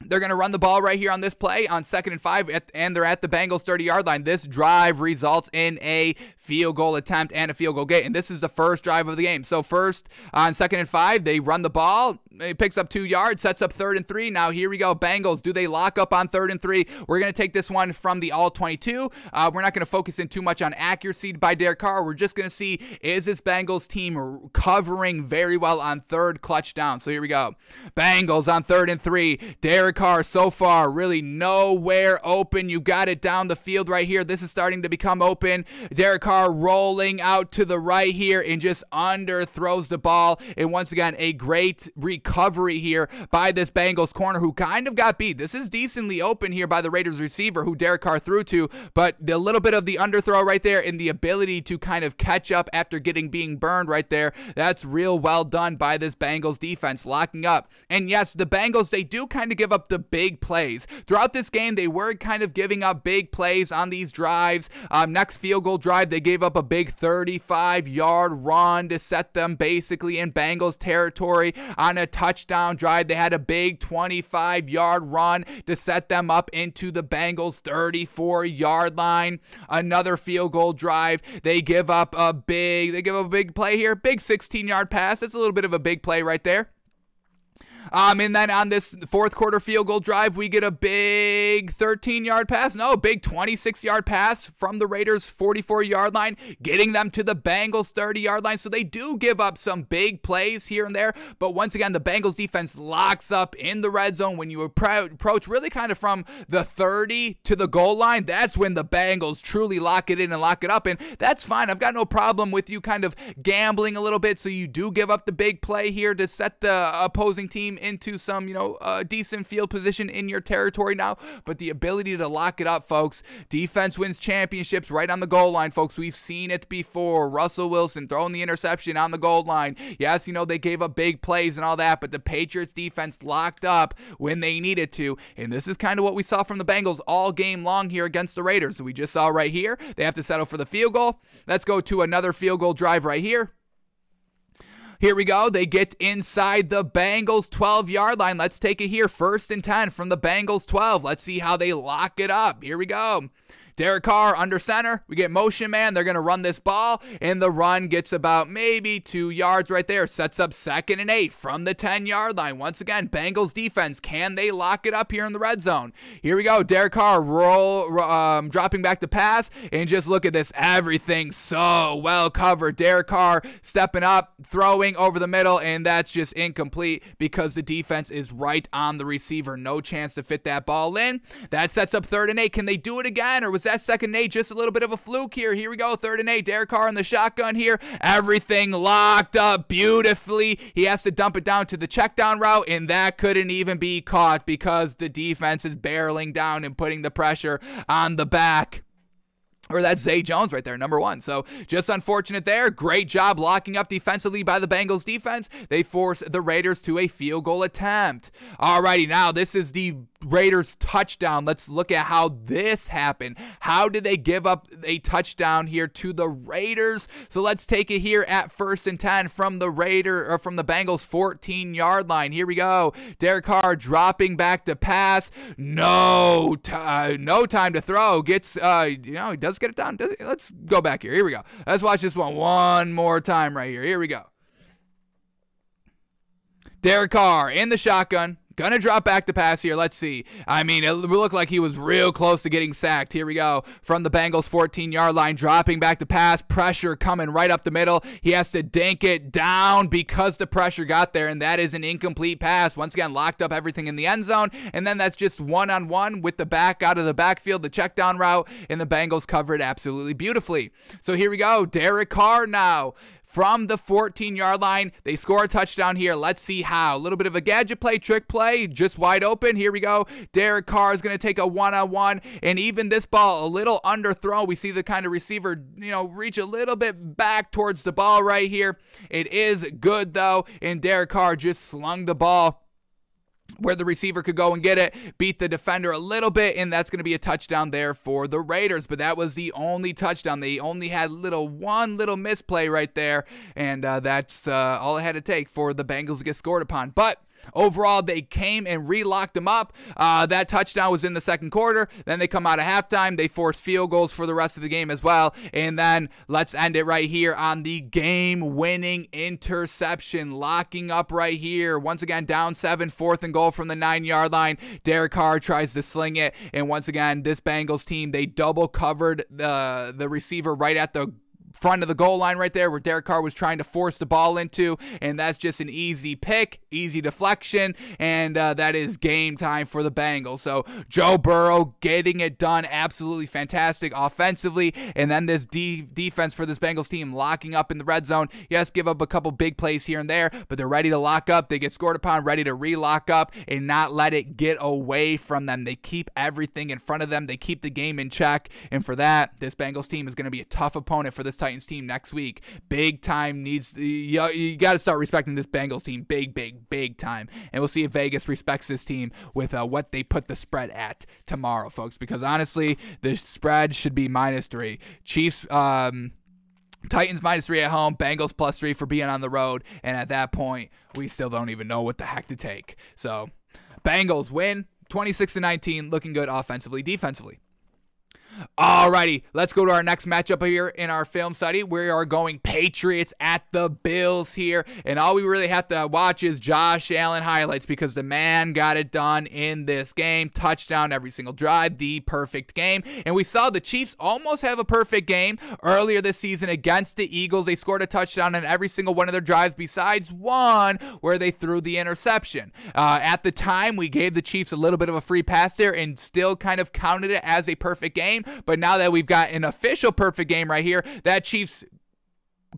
They're going to run the ball right here on this play on 2nd and 5, and they're at the Bengals 30-yard line. This drive results in a field goal attempt and a field goal gain, and this is the first drive of the game. So first on 2nd and 5, they run the ball. It picks up 2 yards, sets up 3rd and 3. Now here we go, Bengals. Do they lock up on 3rd and 3? We're going to take this one from the all-22. We're not going to focus in too much on accuracy by Derek Carr. We're just going to see, is this Bengals team covering very well on 3rd clutch down? So here we go. Bengals on 3rd and 3. Derek Carr so far really nowhere open. You got it down the field right here. This is starting to become open. Derek Carr rolling out to the right here and just underthrows the ball. And once again, a great recovery recovery here by this Bengals corner who kind of got beat. This is decently open here by the Raiders receiver who Derek Carr threw to, but the little bit of the underthrow right there and the ability to kind of catch up after being burned right there, that's real well done by this Bengals defense, locking up. And yes, the Bengals, they do kind of give up the big plays. Throughout this game, they were kind of giving up big plays on these drives. Next field goal drive, they gave up a big 35-yard run to set them basically in Bengals territory. On a touchdown drive, they had a big 25-yard run to set them up into the Bengals 34-yard line. Another field goal drive, they give up a big play here, big 16-yard pass. It's a little bit of a big play right there. And then on this fourth quarter field goal drive, we get a big 13-yard pass. No, big 26-yard pass from the Raiders' 44-yard line, getting them to the Bengals' 30-yard line. So they do give up some big plays here and there. But once again, the Bengals defense locks up in the red zone. When you approach really kind of from the 30 to the goal line, that's when the Bengals truly lock it in and lock it up. And that's fine. I've got no problem with you kind of gambling a little bit. So you do give up the big play here to set the opposing team into some, decent field position in your territory now. But the ability to lock it up, folks, defense wins championships right on the goal line, folks. We've seen it before. Russell Wilson throwing the interception on the goal line. Yes, they gave up big plays and all that, but the Patriots defense locked up when they needed to. And this is kind of what we saw from the Bengals all game long here against the Raiders. We just saw right here, they have to settle for the field goal. Let's go to another field goal drive right here. Here we go. They get inside the Bengals 12-yard line. Let's take it here. 1st and 10 from the Bengals 12. Let's see how they lock it up. Here we go. Derek Carr under center. We get motion man. They're going to run this ball, and the run gets about maybe 2 yards right there. Sets up 2nd and 8 from the 10-yard line. Once again, Bengals defense. Can they lock it up here in the red zone? Here we go. Derek Carr dropping back to pass, and just look at this. Everything so well covered. Derek Carr stepping up, throwing over the middle, and that's just incomplete because the defense is right on the receiver. No chance to fit that ball in. That sets up 3rd and 8. Can they do it again, or was that 2nd and 8 just a little bit of a fluke here? Here we go, 3rd and 8. Derek Carr in the shotgun here. Everything locked up beautifully. He has to dump it down to the check down route, and that couldn't even be caught because the defense is barreling down and putting the pressure on the back. Or that's Zay Jones right there, number 1. So just unfortunate there. Great job locking up defensively by the Bengals defense. They force the Raiders to a field goal attempt. Alrighty, now this is the Raiders touchdown. Let's look at how this happened. How did they give up a touchdown here to the Raiders? So let's take it here at 1st and 10 from the Bengals 14-yard line. Here we go. Derek Carr dropping back to pass. No time to throw. Gets he does get it down. Let's go back here. Here we go. Let's watch this one more time right here. Here we go. Derek Carr in the shotgun. Gonna drop back to pass here. Let's see. I mean, it looked like he was real close to getting sacked. Here we go. From the Bengals 14-yard line, dropping back to pass. Pressure coming right up the middle. He has to dink it down because the pressure got there, and that is an incomplete pass. Once again, locked up everything in the end zone, and then that's just one-on-one with the back out of the backfield, the check down route, and the Bengals cover it absolutely beautifully. So here we go. Derek Carr now. From the 14-yard line, they score a touchdown here. Let's see how. A little bit of a gadget play, trick play, just wide open. Here we go. Derek Carr is going to take a one-on-one, and even this ball, a little underthrown. We see the kind of receiver, reach a little bit back towards the ball right here. It is good, though, and Derek Carr just slung the ball where the receiver could go and get it, beat the defender a little bit, and that's going to be a touchdown there for the Raiders. But that was the only touchdown. They only had one little misplay right there, and that's all it had to take for the Bengals to get scored upon. But overall, they came and re-locked them up. That touchdown was in the 2nd quarter. Then they come out of halftime. They force field goals for the rest of the game as well. And then let's end it right here on the game-winning interception. Locking up right here. Once again, down 7, 4th and goal from the 9-yard line. Derek Carr tries to sling it. And once again, this Bengals team, they double covered the receiver right at the front of the goal line right there where Derek Carr was trying to force the ball into, and that's just an easy pick, easy deflection, and that is game time for the Bengals. So Joe Burrow getting it done, absolutely fantastic offensively, and then this defense for this Bengals team locking up in the red zone. Yes, give up a couple big plays here and there, but they're ready to lock up. They get scored upon, ready to re-lock up and not let it get away from them. They keep everything in front of them. They keep the game in check, and for that, this Bengals team is going to be a tough opponent for this Titans team next week. Big time needs, you got to start respecting this Bengals team big time, and we'll see if Vegas respects this team with what they put the spread at tomorrow, folks, because honestly, the spread should be -3. Chiefs, Titans -3 at home, Bengals +3 for being on the road, and at that point, we still don't even know what the heck to take. So, Bengals win 26-19, looking good offensively, defensively. Alrighty, let's go to our next matchup here in our film study. We are going Patriots at the Bills here, and all we really have to watch is Josh Allen highlights because the man got it done in this game. Touchdown every single drive, the perfect game. And we saw the Chiefs almost have a perfect game earlier this season against the Eagles. They scored a touchdown on every single one of their drives besides one where they threw the interception. At the time, we gave the Chiefs a little bit of a free pass there and still kind of counted it as a perfect game. But now that we've got an official perfect game right here, that Chiefs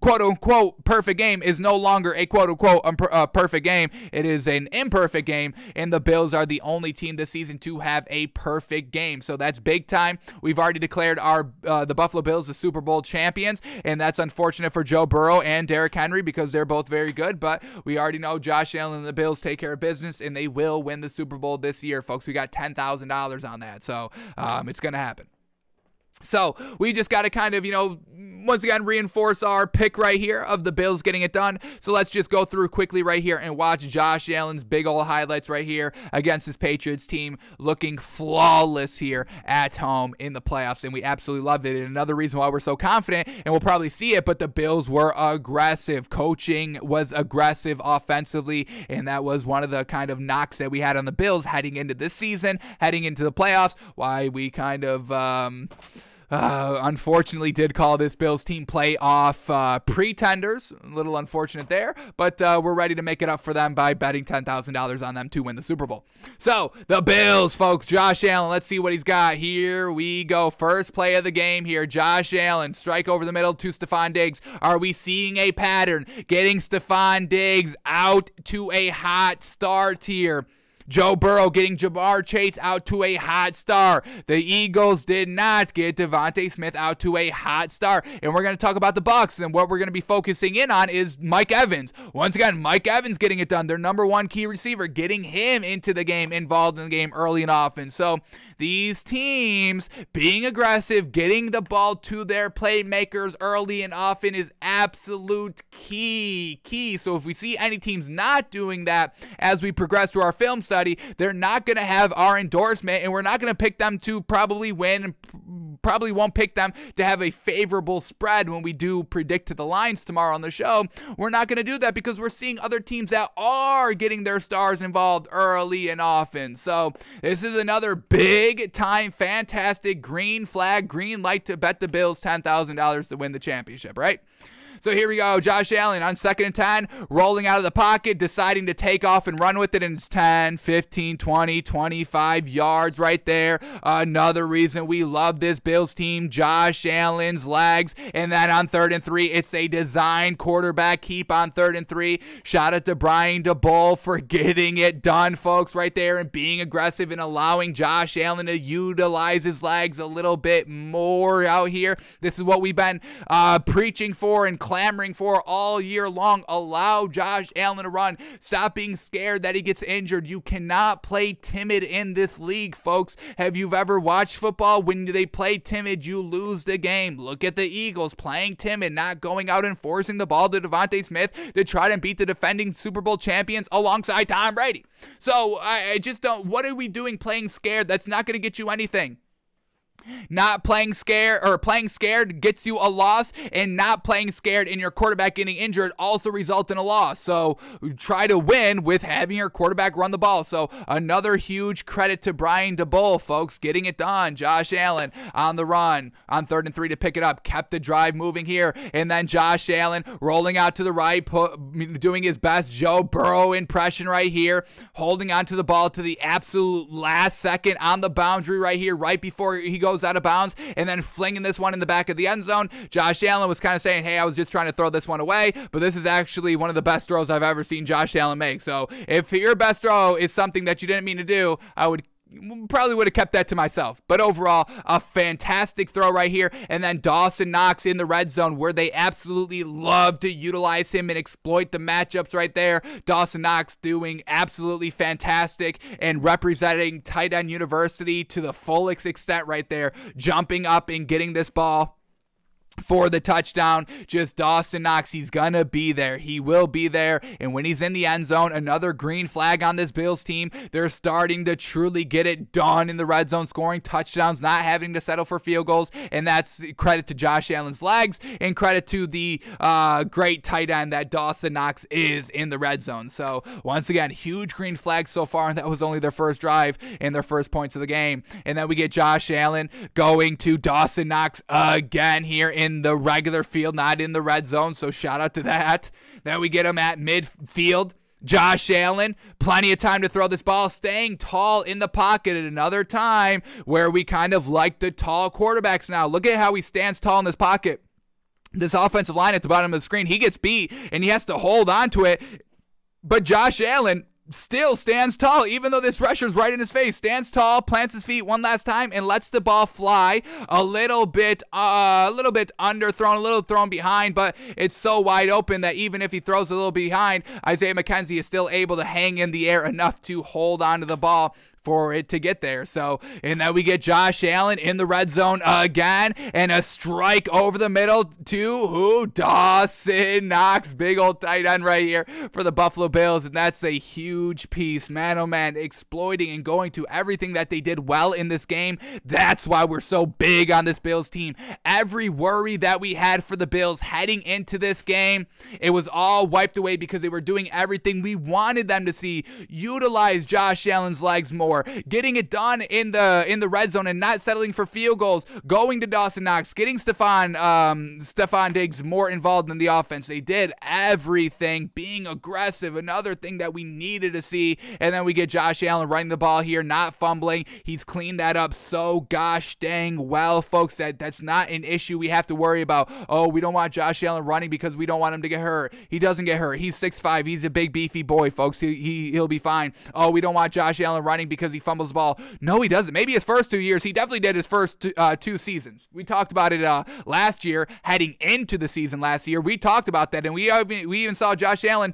quote-unquote perfect game is no longer a quote-unquote perfect game. It is an imperfect game, and the Bills are the only team this season to have a perfect game. So that's big time. We've already declared the Buffalo Bills the Super Bowl champions, and that's unfortunate for Joe Burrow and Derrick Henry because they're both very good, but we already know Josh Allen and the Bills take care of business, and they will win the Super Bowl this year, folks. We got $10,000 on that, so it's going to happen. So we just got to kind of, once again, reinforce our pick right here of the Bills getting it done. So let's just go through quickly right here and watch Josh Allen's big old highlights right here against this Patriots team, looking flawless here at home in the playoffs, and we absolutely loved it. And another reason why we're so confident, and we'll probably see it, but the Bills were aggressive. Coaching was aggressive offensively, and that was one of the kind of knocks that we had on the Bills heading into this season, heading into the playoffs, why we kind of unfortunately did call this Bills team playoff pretenders. A little unfortunate there, but we're ready to make it up for them by betting $10,000 on them to win the Super Bowl. So the Bills, folks, Josh Allen, let's see what he's got. Here we go. First play of the game here. Josh Allen, strike over the middle to Stephon Diggs. Are we seeing a pattern? Getting Stephon Diggs out to a hot start here. Joe Burrow getting Jamar Chase out to a hot start. The Eagles did not get Devontae Smith out to a hot start. And we're going to talk about the Bucs, and what we're going to be focusing in on is Mike Evans. Once again, Mike Evans getting it done. Their number one key receiver, getting him into the game, involved in the game early and often. So these teams being aggressive, getting the ball to their playmakers early and often is absolute key. So if we see any teams not doing that as we progress through our film study, they're not going to have our endorsement, and we're not going to pick them to probably win, and probably won't pick them to have a favorable spread when we do predict to the lines tomorrow on the show. We're not going to do that because we're seeing other teams that are getting their stars involved early and often. So this is another big time, fantastic green flag, green light to bet the Bills $10,000 to win the championship, right? So here we go. Josh Allen on 2nd and 10, rolling out of the pocket, deciding to take off and run with it, and it's 10, 15, 20, 25 yards right there. Another reason we love this Bills team, Josh Allen's legs. And then on 3rd and 3, it's a design quarterback keep on 3rd and 3. Shout out to Brian DeBull for getting it done, folks, right there, and being aggressive and allowing Josh Allen to utilize his legs a little bit more out here. This is what we've been preaching for and clamoring for all year long. Allow Josh Allen to run. Stop being scared that he gets injured. You cannot play timid in this league, folks. Have you ever watched football? When they play timid, you lose the game. Look at the Eagles playing timid, not going out and forcing the ball to Devontae Smith to try to beat the defending Super Bowl champions alongside Tom Brady. So I just don't, what are we doing playing scared? That's not going to get you anything. Not playing scared or playing scared gets you a loss, and not playing scared and your quarterback getting injured also result in a loss. So try to win with having your quarterback run the ball. So another huge credit to Brian DeBull, folks, getting it done. Josh Allen on the run on 3rd and 3 to pick it up, kept the drive moving here, and then Josh Allen rolling out to the right, doing his best Joe Burrow impression right here, holding on to the ball to the absolute last second on the boundary right here, right before he goes out of bounds, and then flinging this one in the back of the end zone. Josh Allen was kind of saying, hey, I was just trying to throw this one away, but this is actually one of the best throws I've ever seen Josh Allen make. So if your best throw is something that you didn't mean to do, I probably would have kept that to myself. But overall, a fantastic throw right here. And then Dawson Knox in the red zone, where they absolutely love to utilize him and exploit the matchups right there. Dawson Knox doing absolutely fantastic and representing tight end university to the fullest extent right there, jumping up and getting this ball for the touchdown. Just Dawson Knox, he's gonna be there. He will be there. And when he's in the end zone, another green flag on this Bills team. They're starting to truly get it done in the red zone, scoring touchdowns, not having to settle for field goals. And that's credit to Josh Allen's legs and credit to the great tight end that Dawson Knox is in the red zone. So once again, huge green flag so far, and that was only their first drive and their first points of the game. And then we get Josh Allen going to Dawson Knox again here in the regular field, not in the red zone, so shout out to that. Then we get him at midfield. Josh Allen, plenty of time to throw this ball, staying tall in the pocket at another time where we kind of like the tall quarterbacks now. Look at how he stands tall in this pocket. This offensive line at the bottom of the screen, he gets beat and he has to hold on to it, but Josh Allen still stands tall, even though this rusher's right in his face. Stands tall, plants his feet one last time, and lets the ball fly a little bit underthrown, a little thrown behind, but it's so wide open that even if he throws a little behind, Isaiah McKenzie is still able to hang in the air enough to hold on to the ball for it to get there. So, and then we get Josh Allen in the red zone again, and a strike over the middle to who? Dawson Knox, big old tight end right here for the Buffalo Bills, and that's a huge piece, man, oh man, exploiting and going to everything that they did well in this game. That's why we're so big on this Bills team. Every worry that we had for the Bills heading into this game, it was all wiped away because they were doing everything we wanted them to see. Utilize Josh Allen's legs more, getting it done in the red zone and not settling for field goals, going to Dawson Knox, getting Stephon Diggs more involved in the offense. They did everything, being aggressive, another thing that we needed to see. And then we get Josh Allen running the ball here, not fumbling. He's cleaned that up so gosh dang well, folks. That's not an issue we have to worry about. Oh, we don't want Josh Allen running because we don't want him to get hurt. He doesn't get hurt. He's 6'5". He's a big beefy boy, folks. He'll be fine. Oh, we don't want Josh Allen running because he fumbles the ball. No, he doesn't. Maybe his first 2 years. He definitely did his first 2 seasons. We talked about it last year, heading into the season last year. We talked about that, and we even saw Josh Allen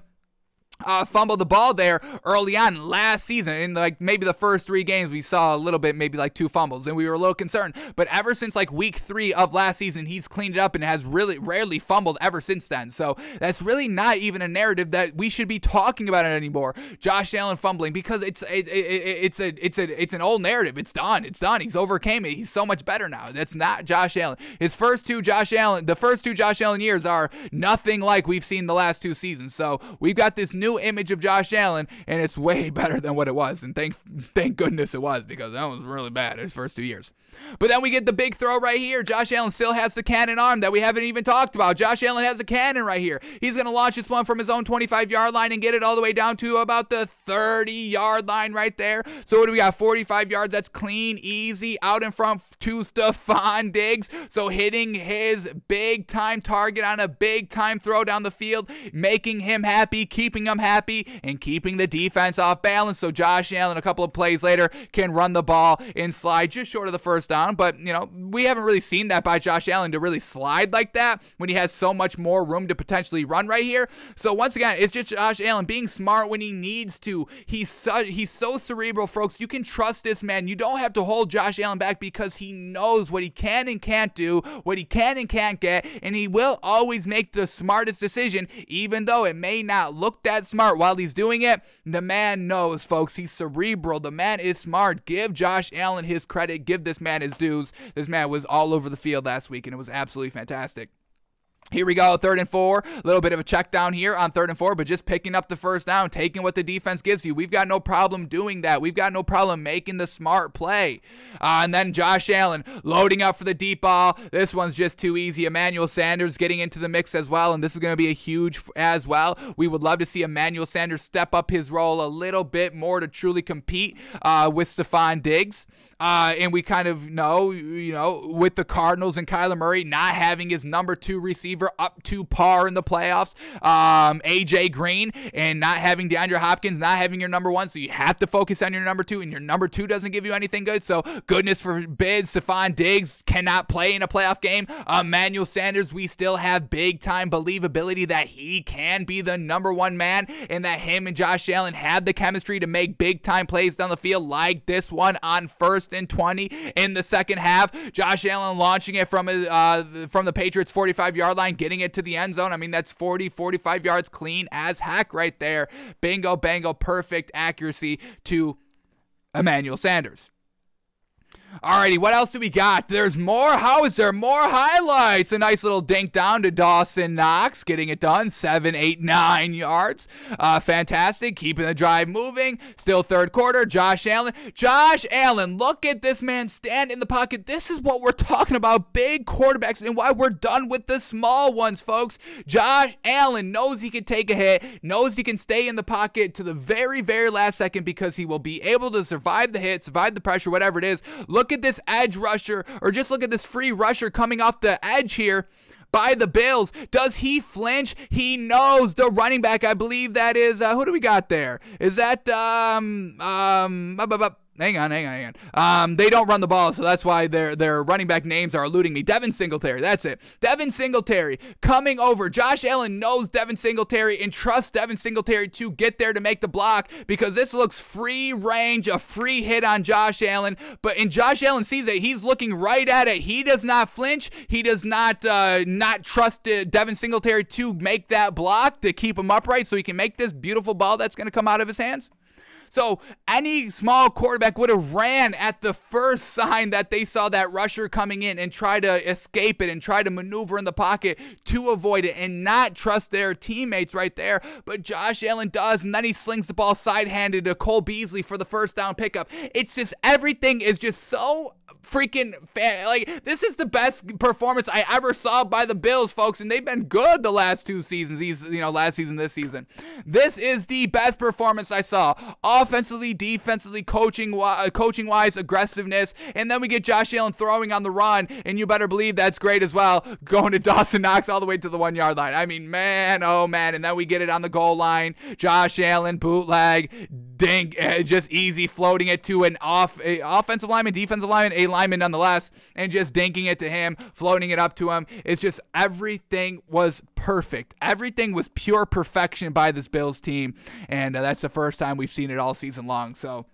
fumbled the ball there early on last season. In like maybe the first 3 games, we saw a little bit, maybe like 2 fumbles, and we were a little concerned. But ever since like week 3 of last season, he's cleaned it up and has really rarely fumbled ever since then. So that's really not even a narrative that we should be talking about it anymore. Josh Allen fumbling, because it's an old narrative. It's done. He's overcame it. He's so much better now. That's not Josh Allen. The first 2 Josh Allen years are nothing like we've seen the last 2 seasons. So we've got this new image of Josh Allen, and it's way better than what it was, and thank goodness it was, because that was really bad his first 2 years. But then we get the big throw right here. Josh Allen still has the cannon arm that we haven't even talked about. Josh Allen has a cannon right here. He's going to launch this one from his own 25-yard line and get it all the way down to about the 30-yard line right there. So what do we got? 45 yards. That's clean, easy, out in front to Stephon Diggs. So hitting his big-time target on a big-time throw down the field, making him happy, keeping him happy, and keeping the defense off balance. So Josh Allen, a couple of plays later, can run the ball and slide just short of the first down. But, you know, we haven't really seen that by Josh Allen, to really slide like that when he has so much more room to potentially run right here. So once again, it's just Josh Allen being smart when he needs to. He's so cerebral, folks. You can trust this man. You don't have to hold Josh Allen back because he knows what he can and can't do, what he can and can't get, and he will always make the smartest decision, even though it may not look that smart while he's doing it. The man knows, folks. He's cerebral. The man is smart. Give Josh Allen his credit. Give this man his dues. This man was all over the field last week, and it was absolutely fantastic. Here we go, 3rd and 4. A little bit of a check down here on 3rd and 4, but just picking up the first down, taking what the defense gives you. We've got no problem doing that. We've got no problem making the smart play. And then Josh Allen loading up for the deep ball. This one's just too easy. Emanuel Sanders getting into the mix as well, and this is going to be a huge as well. We would love to see Emanuel Sanders step up his role a little bit more to truly compete with Stephon Diggs. And we kind of know, with the Cardinals and Kyler Murray not having his number 2 receiver up to par in the playoffs, AJ Green, and not having DeAndre Hopkins, not having your number 1, so you have to focus on your number 2, and your number 2 doesn't give you anything good. So goodness forbid Stephon Diggs cannot play in a playoff game. Emmanuel Sanders, we still have big time believability that he can be the number 1 man, and that him and Josh Allen have the chemistry to make big time plays down the field, like this one on 1st and 20 in the second half. Josh Allen launching it from the Patriots 45-yard line, getting it to the end zone. I mean, that's 45 yards clean as heck right there. Bingo, bango, perfect accuracy to Emmanuel Sanders. Alrighty, what else do we got? There's more. How is there more highlights? A nice little dink down to Dawson Knox, getting it done. 7, 8, 9 yards. Fantastic. Keeping the drive moving. Still 3rd quarter. Josh Allen, look at this man stand in the pocket. This is what we're talking about. Big quarterbacks and why we're done with the small ones, folks. Josh Allen knows he can take a hit, knows he can stay in the pocket to the very, very last second because he will be able to survive the hit, survive the pressure, whatever it is. Look at this edge rusher, or just look at this free rusher coming off the edge here by the Bills. Does he flinch? He knows the running back. I believe that is, who do we got there? Is that, Hang on. They don't run the ball, so that's why their running back names are eluding me. Devin Singletary, that's it. Devin Singletary coming over. Josh Allen knows Devin Singletary and trusts Devin Singletary to get there to make the block, because this looks free range, a free hit on Josh Allen. But Josh Allen sees it. He's looking right at it. He does not flinch. He does not trust Devin Singletary to make that block, to keep him upright so he can make this beautiful ball that's going to come out of his hands. So any small quarterback would have ran at the first sign that they saw that rusher coming in and try to escape it and try to maneuver in the pocket to avoid it and not trust their teammates right there. But Josh Allen does, and then he slings the ball side-handed to Cole Beasley for the first down pickup. It's just, everything is just so freaking like, this is the best performance I ever saw by the Bills, folks, and they've been good the last 2 seasons, last season, this season. This is the best performance I saw, offensively, defensively, coaching-wise, aggressiveness, and then we get Josh Allen throwing on the run, and you better believe that's great as well, going to Dawson Knox all the way to the 1-yard line. I mean, man, oh man, and then we get it on the goal line. Josh Allen, bootleg, dink, just easy floating it to an offensive lineman, defensive lineman, a lineman nonetheless, and just dinking it to him, floating it up to him. It's just, everything was perfect. Everything was pure perfection by this Bills team, and that's the first time we've seen it all season long. So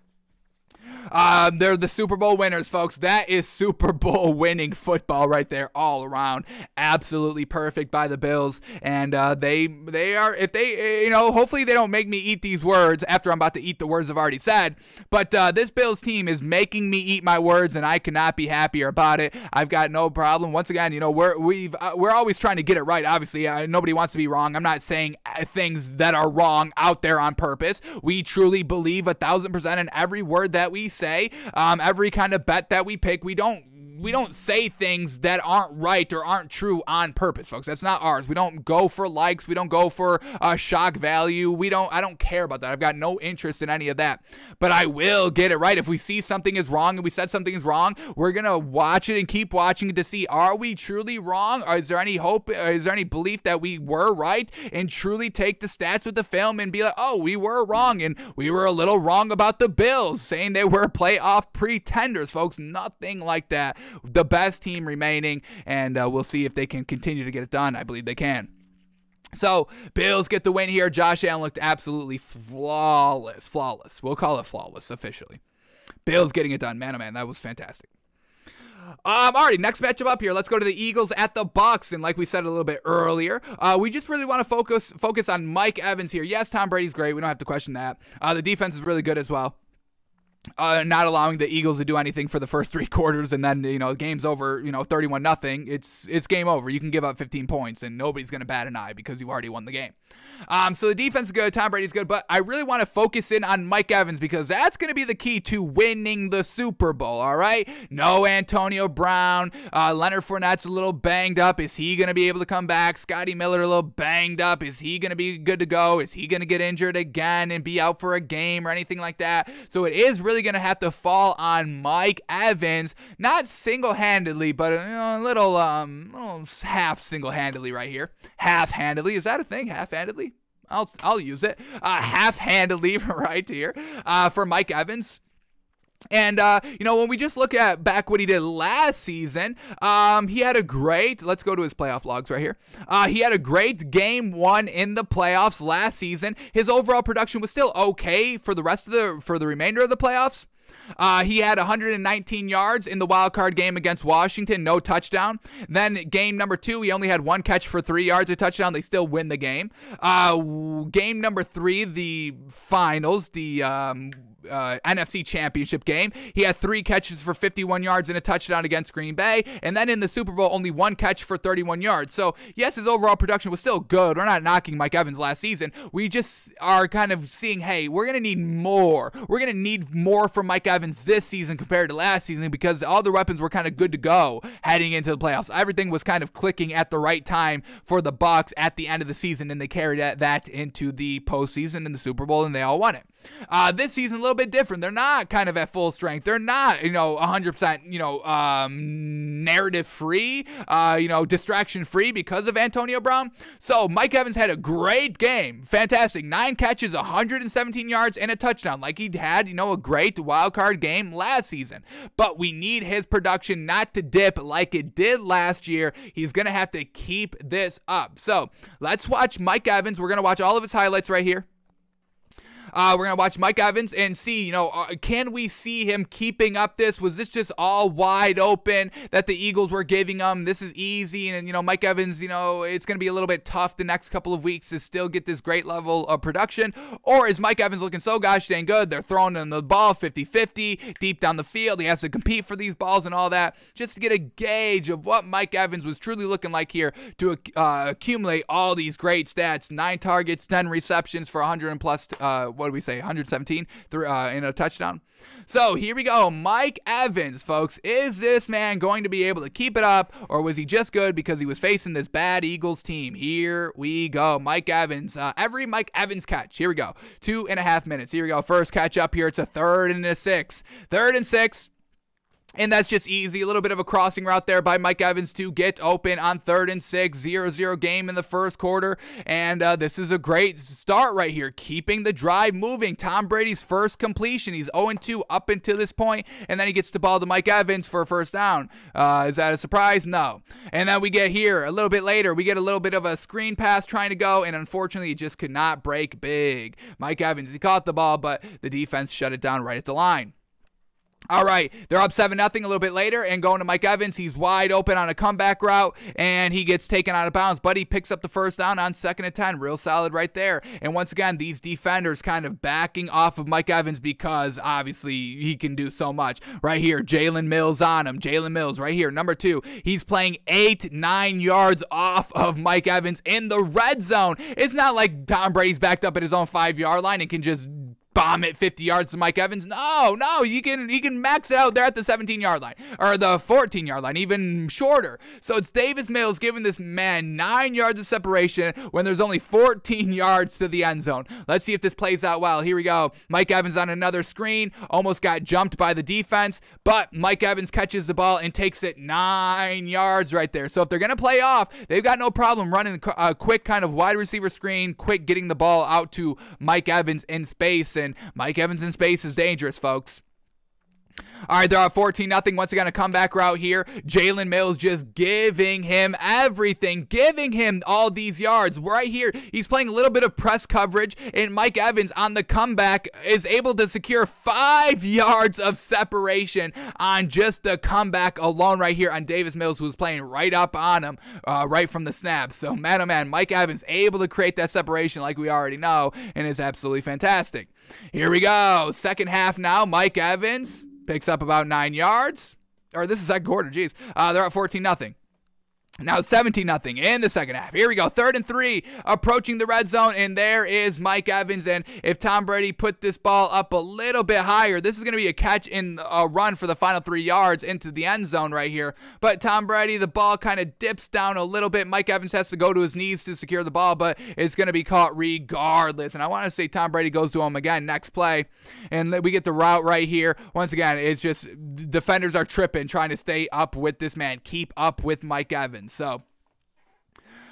they're the Super Bowl winners, folks. That is Super Bowl winning football right there, all around. Absolutely perfect by the Bills, and they are, if they, hopefully they don't make me eat these words after I'm about to eat the words I've already said, but this Bills team is making me eat my words, and I cannot be happier about it. I've got no problem. Once again, we're always trying to get it right. Obviously, nobody wants to be wrong. I'm not saying things that are wrong out there on purpose. We truly believe 1,000% in every word that we say, every kind of bet that we pick. We don't say things that aren't right or aren't true on purpose, folks. That's not ours. We don't go for likes. We don't go for shock value. I don't care about that. I've got no interest in any of that. But I will get it right. If we see something is wrong and we said something is wrong, we're going to watch it and keep watching it to see, are we truly wrong? Or is there any hope? Is there any belief that we were right, and truly take the stats with the film and be like, oh, we were wrong, and we were a little wrong about the Bills, saying they were playoff pretenders, folks. Nothing like that. The best team remaining, and we'll see if they can continue to get it done. I believe they can. So, Bills get the win here. Josh Allen looked absolutely flawless. We'll call it flawless officially. Bills getting it done. Man, oh man, that was fantastic. Alrighty, next matchup up here. Let's go to the Eagles at the Bucks. And like we said a little bit earlier, we just really want to focus on Mike Evans here. Yes, Tom Brady's great. We don't have to question that. The defense is really good as well. Not allowing the Eagles to do anything for the first 3 quarters, and then game's over. 31-0. It's game over. You can give up 15 points, and nobody's gonna bat an eye because you've already won the game. So the defense is good. Tom Brady's good, but I really want to focus in on Mike Evans because that's gonna be the key to winning the Super Bowl. All right, no Antonio Brown. Leonard Fournette's a little banged up. Is he gonna be able to come back? Scotty Miller a little banged up. Is he gonna be good to go? Is he gonna get injured again and be out for a game or anything like that? So it is really going to have to fall on Mike Evans, not single-handedly, but a little half single-handedly right here. Half-handedly, is that a thing? Half-handedly? I'll use it. Half-handedly right here for Mike Evans. And, when we just look at back what he did last season, he had a great, let's go to his playoff logs right here. He had a great game 1 in the playoffs last season. His overall production was still okay for the remainder of the playoffs. He had 119 yards in the wild card game against Washington, no touchdown. Then game number 2, he only had 1 catch for 3 yards, a touchdown. They still win the game. Game number 3, the finals, the NFC Championship game. He had 3 catches for 51 yards and a touchdown against Green Bay. And then in the Super Bowl, only 1 catch for 31 yards. So, yes, his overall production was still good. We're not knocking Mike Evans last season. We just are kind of seeing, hey, we're going to need more. We're going to need more from Mike Evans this season compared to last season because all the weapons were kind of good to go heading into the playoffs. Everything was kind of clicking at the right time for the Bucks at the end of the season, and they carried that into the postseason and the Super Bowl, and they all won it. This season, a little bit different. They're not kind of at full strength. They're not, 100%, narrative free, distraction free because of Antonio Brown. So Mike Evans had a great game. Fantastic. 9 catches, 117 yards, and a touchdown. Like he had, a great wild card game last season. But we need his production not to dip like it did last year. He's going to have to keep this up. So let's watch Mike Evans. We're going to watch all of his highlights right here. We're going to watch Mike Evans and see, can we see him keeping up this? Was this just all wide open that the Eagles were giving him? This is easy. And, Mike Evans, it's going to be a little bit tough the next couple of weeks to still get this great level of production. Or is Mike Evans looking so gosh dang good? They're throwing him the ball 50-50 deep down the field. He has to compete for these balls and all that just to get a gauge of what Mike Evans was truly looking like here to accumulate all these great stats. 9 targets, 10 receptions for 100 and plus, 117 in a touchdown. So here we go. Mike Evans, folks. Is this man going to be able to keep it up, or was he just good because he was facing this bad Eagles team? Here we go. Mike Evans. Every Mike Evans catch. Here we go. 2.5 minutes. Here we go. First catch up here. It's a 3rd and 6. 3rd and 6. And that's just easy. A little bit of a crossing route there by Mike Evans to get open on 3rd and 6. 0-0 game in the first quarter. And this is a great start right here, keeping the drive moving. Tom Brady's first completion. He's 0-2 up until this point, and then he gets the ball to Mike Evans for a first down. Is that a surprise? No. And then we get here a little bit later. We get a little bit of a screen pass trying to go, and unfortunately, he just could not break big. Mike Evans, he caught the ball, but the defense shut it down right at the line. All right, they're up 7-0 a little bit later and going to Mike Evans. He's wide open on a comeback route, and he gets taken out of bounds, but he picks up the first down on 2nd and 10. Real solid right there. And once again, these defenders kind of backing off of Mike Evans because obviously he can do so much. Right here, Jalen Mills on him. Jalen Mills right here, number 2. He's playing 8-9 yards off of Mike Evans in the red zone. It's not like Tom Brady's backed up at his own 5-yard line and can just bomb it 50 yards to Mike Evans. No, he can max it out there at the 17-yard line or the 14-yard line, even shorter. So it's Davis Mills giving this man 9 yards of separation when there's only 14 yards to the end zone. Let's see if this plays out well. Here we go. Mike Evans on another screen, almost got jumped by the defense, but Mike Evans catches the ball and takes it 9 yards right there. So if they're going to play off, they've got no problem running a quick kind of wide receiver screen, quick getting the ball out to Mike Evans in space. And Mike Evans in space is dangerous, folks. All right, they're up 14-0. Once again, a comeback route here. Jalen Mills just giving him everything, giving him all these yards. Right here, he's playing a little bit of press coverage, and Mike Evans on the comeback is able to secure 5 yards of separation on just the comeback alone right here on Davis Mills, who's playing right up on him right from the snap. So, man, oh, man, Mike Evans able to create that separation like we already know, and it's absolutely fantastic. Here we go. Second half now. Mike Evans picks up about 9 yards. Or this is second quarter, geez. They're up 14-0. Now 17-0 in the second half. Here we go. 3rd and 3, approaching the red zone, and there is Mike Evans. And if Tom Brady put this ball up a little bit higher, this is going to be a catch in a run for the final 3 yards into the end zone right here. But Tom Brady, the ball kind of dips down a little bit. Mike Evans has to go to his knees to secure the ball, but it's going to be caught regardless. And I want to say Tom Brady goes to him again next play, and we get the route right here. Once again, it's just defenders are tripping, trying to stay up with this man, keep up with Mike Evans. So,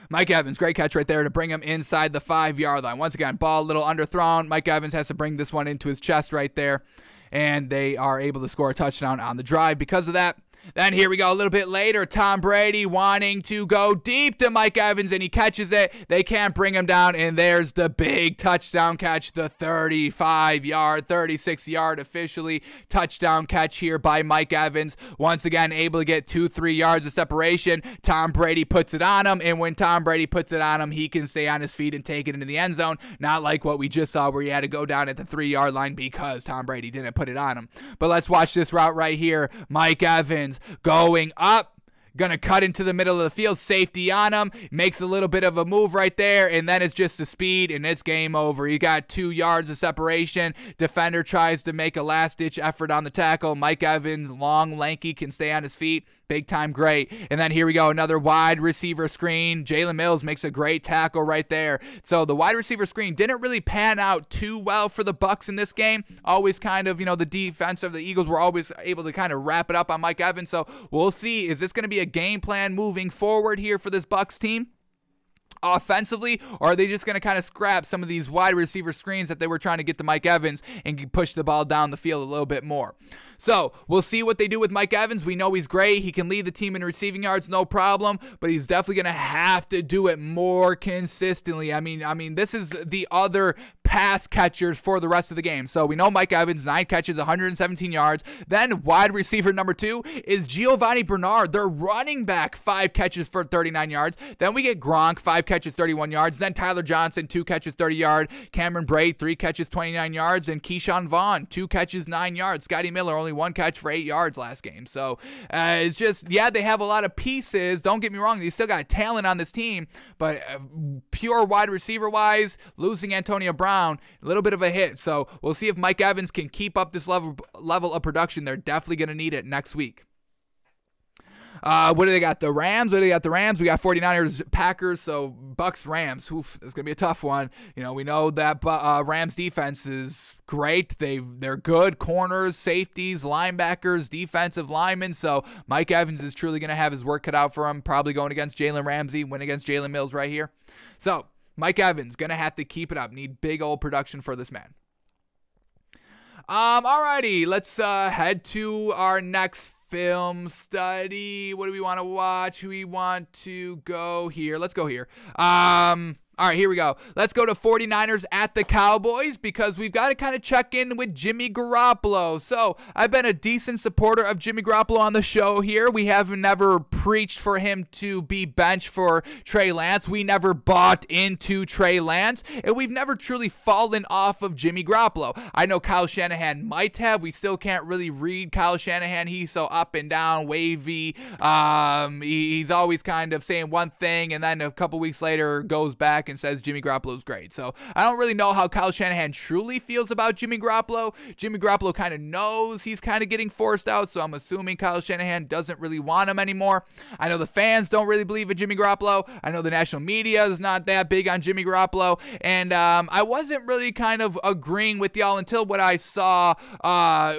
Mike Evans, great catch right there to bring him inside the 5-yard line. Once again, ball a little underthrown. Mike Evans has to bring this one into his chest right there, and they are able to score a touchdown on the drive because of that. Then here we go a little bit later. Tom Brady wanting to go deep to Mike Evans, and he catches it. They can't bring him down, and there's the big touchdown catch, the 35-yard, 36-yard officially touchdown catch here by Mike Evans. Once again, able to get 2-3 yards of separation. Tom Brady puts it on him, and when Tom Brady puts it on him, he can stay on his feet and take it into the end zone. Not like what we just saw where he had to go down at the 3-yard line because Tom Brady didn't put it on him. But let's watch this route right here. Mike Evans going up, gonna cut into the middle of the field, safety on him, makes a little bit of a move right there, and then it's just the speed, and it's game over. You got 2 yards of separation. Defender tries to make a last-ditch effort on the tackle. Mike Evans, long, lanky, can stay on his feet. Big time great. And then here we go, another wide receiver screen. Jalen Mills makes a great tackle right there. So the wide receiver screen didn't really pan out too well for the Bucs in this game. Always kind of, the defense of the Eagles were always able to kind of wrap it up on Mike Evans. So we'll see. Is this going to be a game plan moving forward here for this Bucs team offensively, or are they just going to kind of scrap some of these wide receiver screens that they were trying to get to Mike Evans and push the ball down the field a little bit more? So we'll see what they do with Mike Evans. We know he's great. He can lead the team in receiving yards, no problem, but he's definitely going to have to do it more consistently. I mean, this is the other pass catchers for the rest of the game. So we know Mike Evans, 9 catches, 117 yards. Then wide receiver number 2 is Giovanni Bernard, their running back, 5 catches for 39 yards. Then we get Gronk, 5 catches, 31 yards. Then Tyler Johnson, 2 catches, 30 yards. Cameron Brate, 3 catches, 29 yards. And Keyshawn Vaughn, 2 catches, 9 yards. Scotty Miller, only 1 catch for 8 yards last game. So it's just, yeah, they have a lot of pieces. Don't get me wrong. They still got talent on this team. But pure wide receiver-wise, losing Antonio Brown, a little bit of a hit. So we'll see if Mike Evans can keep up this level of production. They're definitely going to need it next week. What do they got? The Rams. We got 49ers, Packers. So Bucs, Rams. Oof, it's gonna be a tough one. We know that Rams defense is great. They're good corners, safeties, linebackers, defensive linemen. So Mike Evans is truly gonna have his work cut out for him. Probably going against Jalen Ramsey, win against Jalen Mills right here. So Mike Evans gonna have to keep it up. Need big old production for this man. Alrighty, let's head to our next film study. What do we want to watch? We want to go here. Let's go here. All right, here we go. Let's go to 49ers at the Cowboys because we've got to kind of check in with Jimmy Garoppolo. So I've been a decent supporter of Jimmy Garoppolo on the show here. We have never preached for him to be benched for Trey Lance. We never bought into Trey Lance, and we've never truly fallen off of Jimmy Garoppolo. I know Kyle Shanahan might have. We still can't really read Kyle Shanahan. He's so up and down, wavy. He's always kind of saying one thing, and then a couple weeks later goes back and says Jimmy Garoppolo's great. So I don't really know how Kyle Shanahan truly feels about Jimmy Garoppolo. Jimmy Garoppolo kind of knows he's kind of getting forced out, so I'm assuming Kyle Shanahan doesn't really want him anymore. I know the fans don't really believe in Jimmy Garoppolo. I know the national media is not that big on Jimmy Garoppolo, and I wasn't really kind of agreeing with y'all until what I saw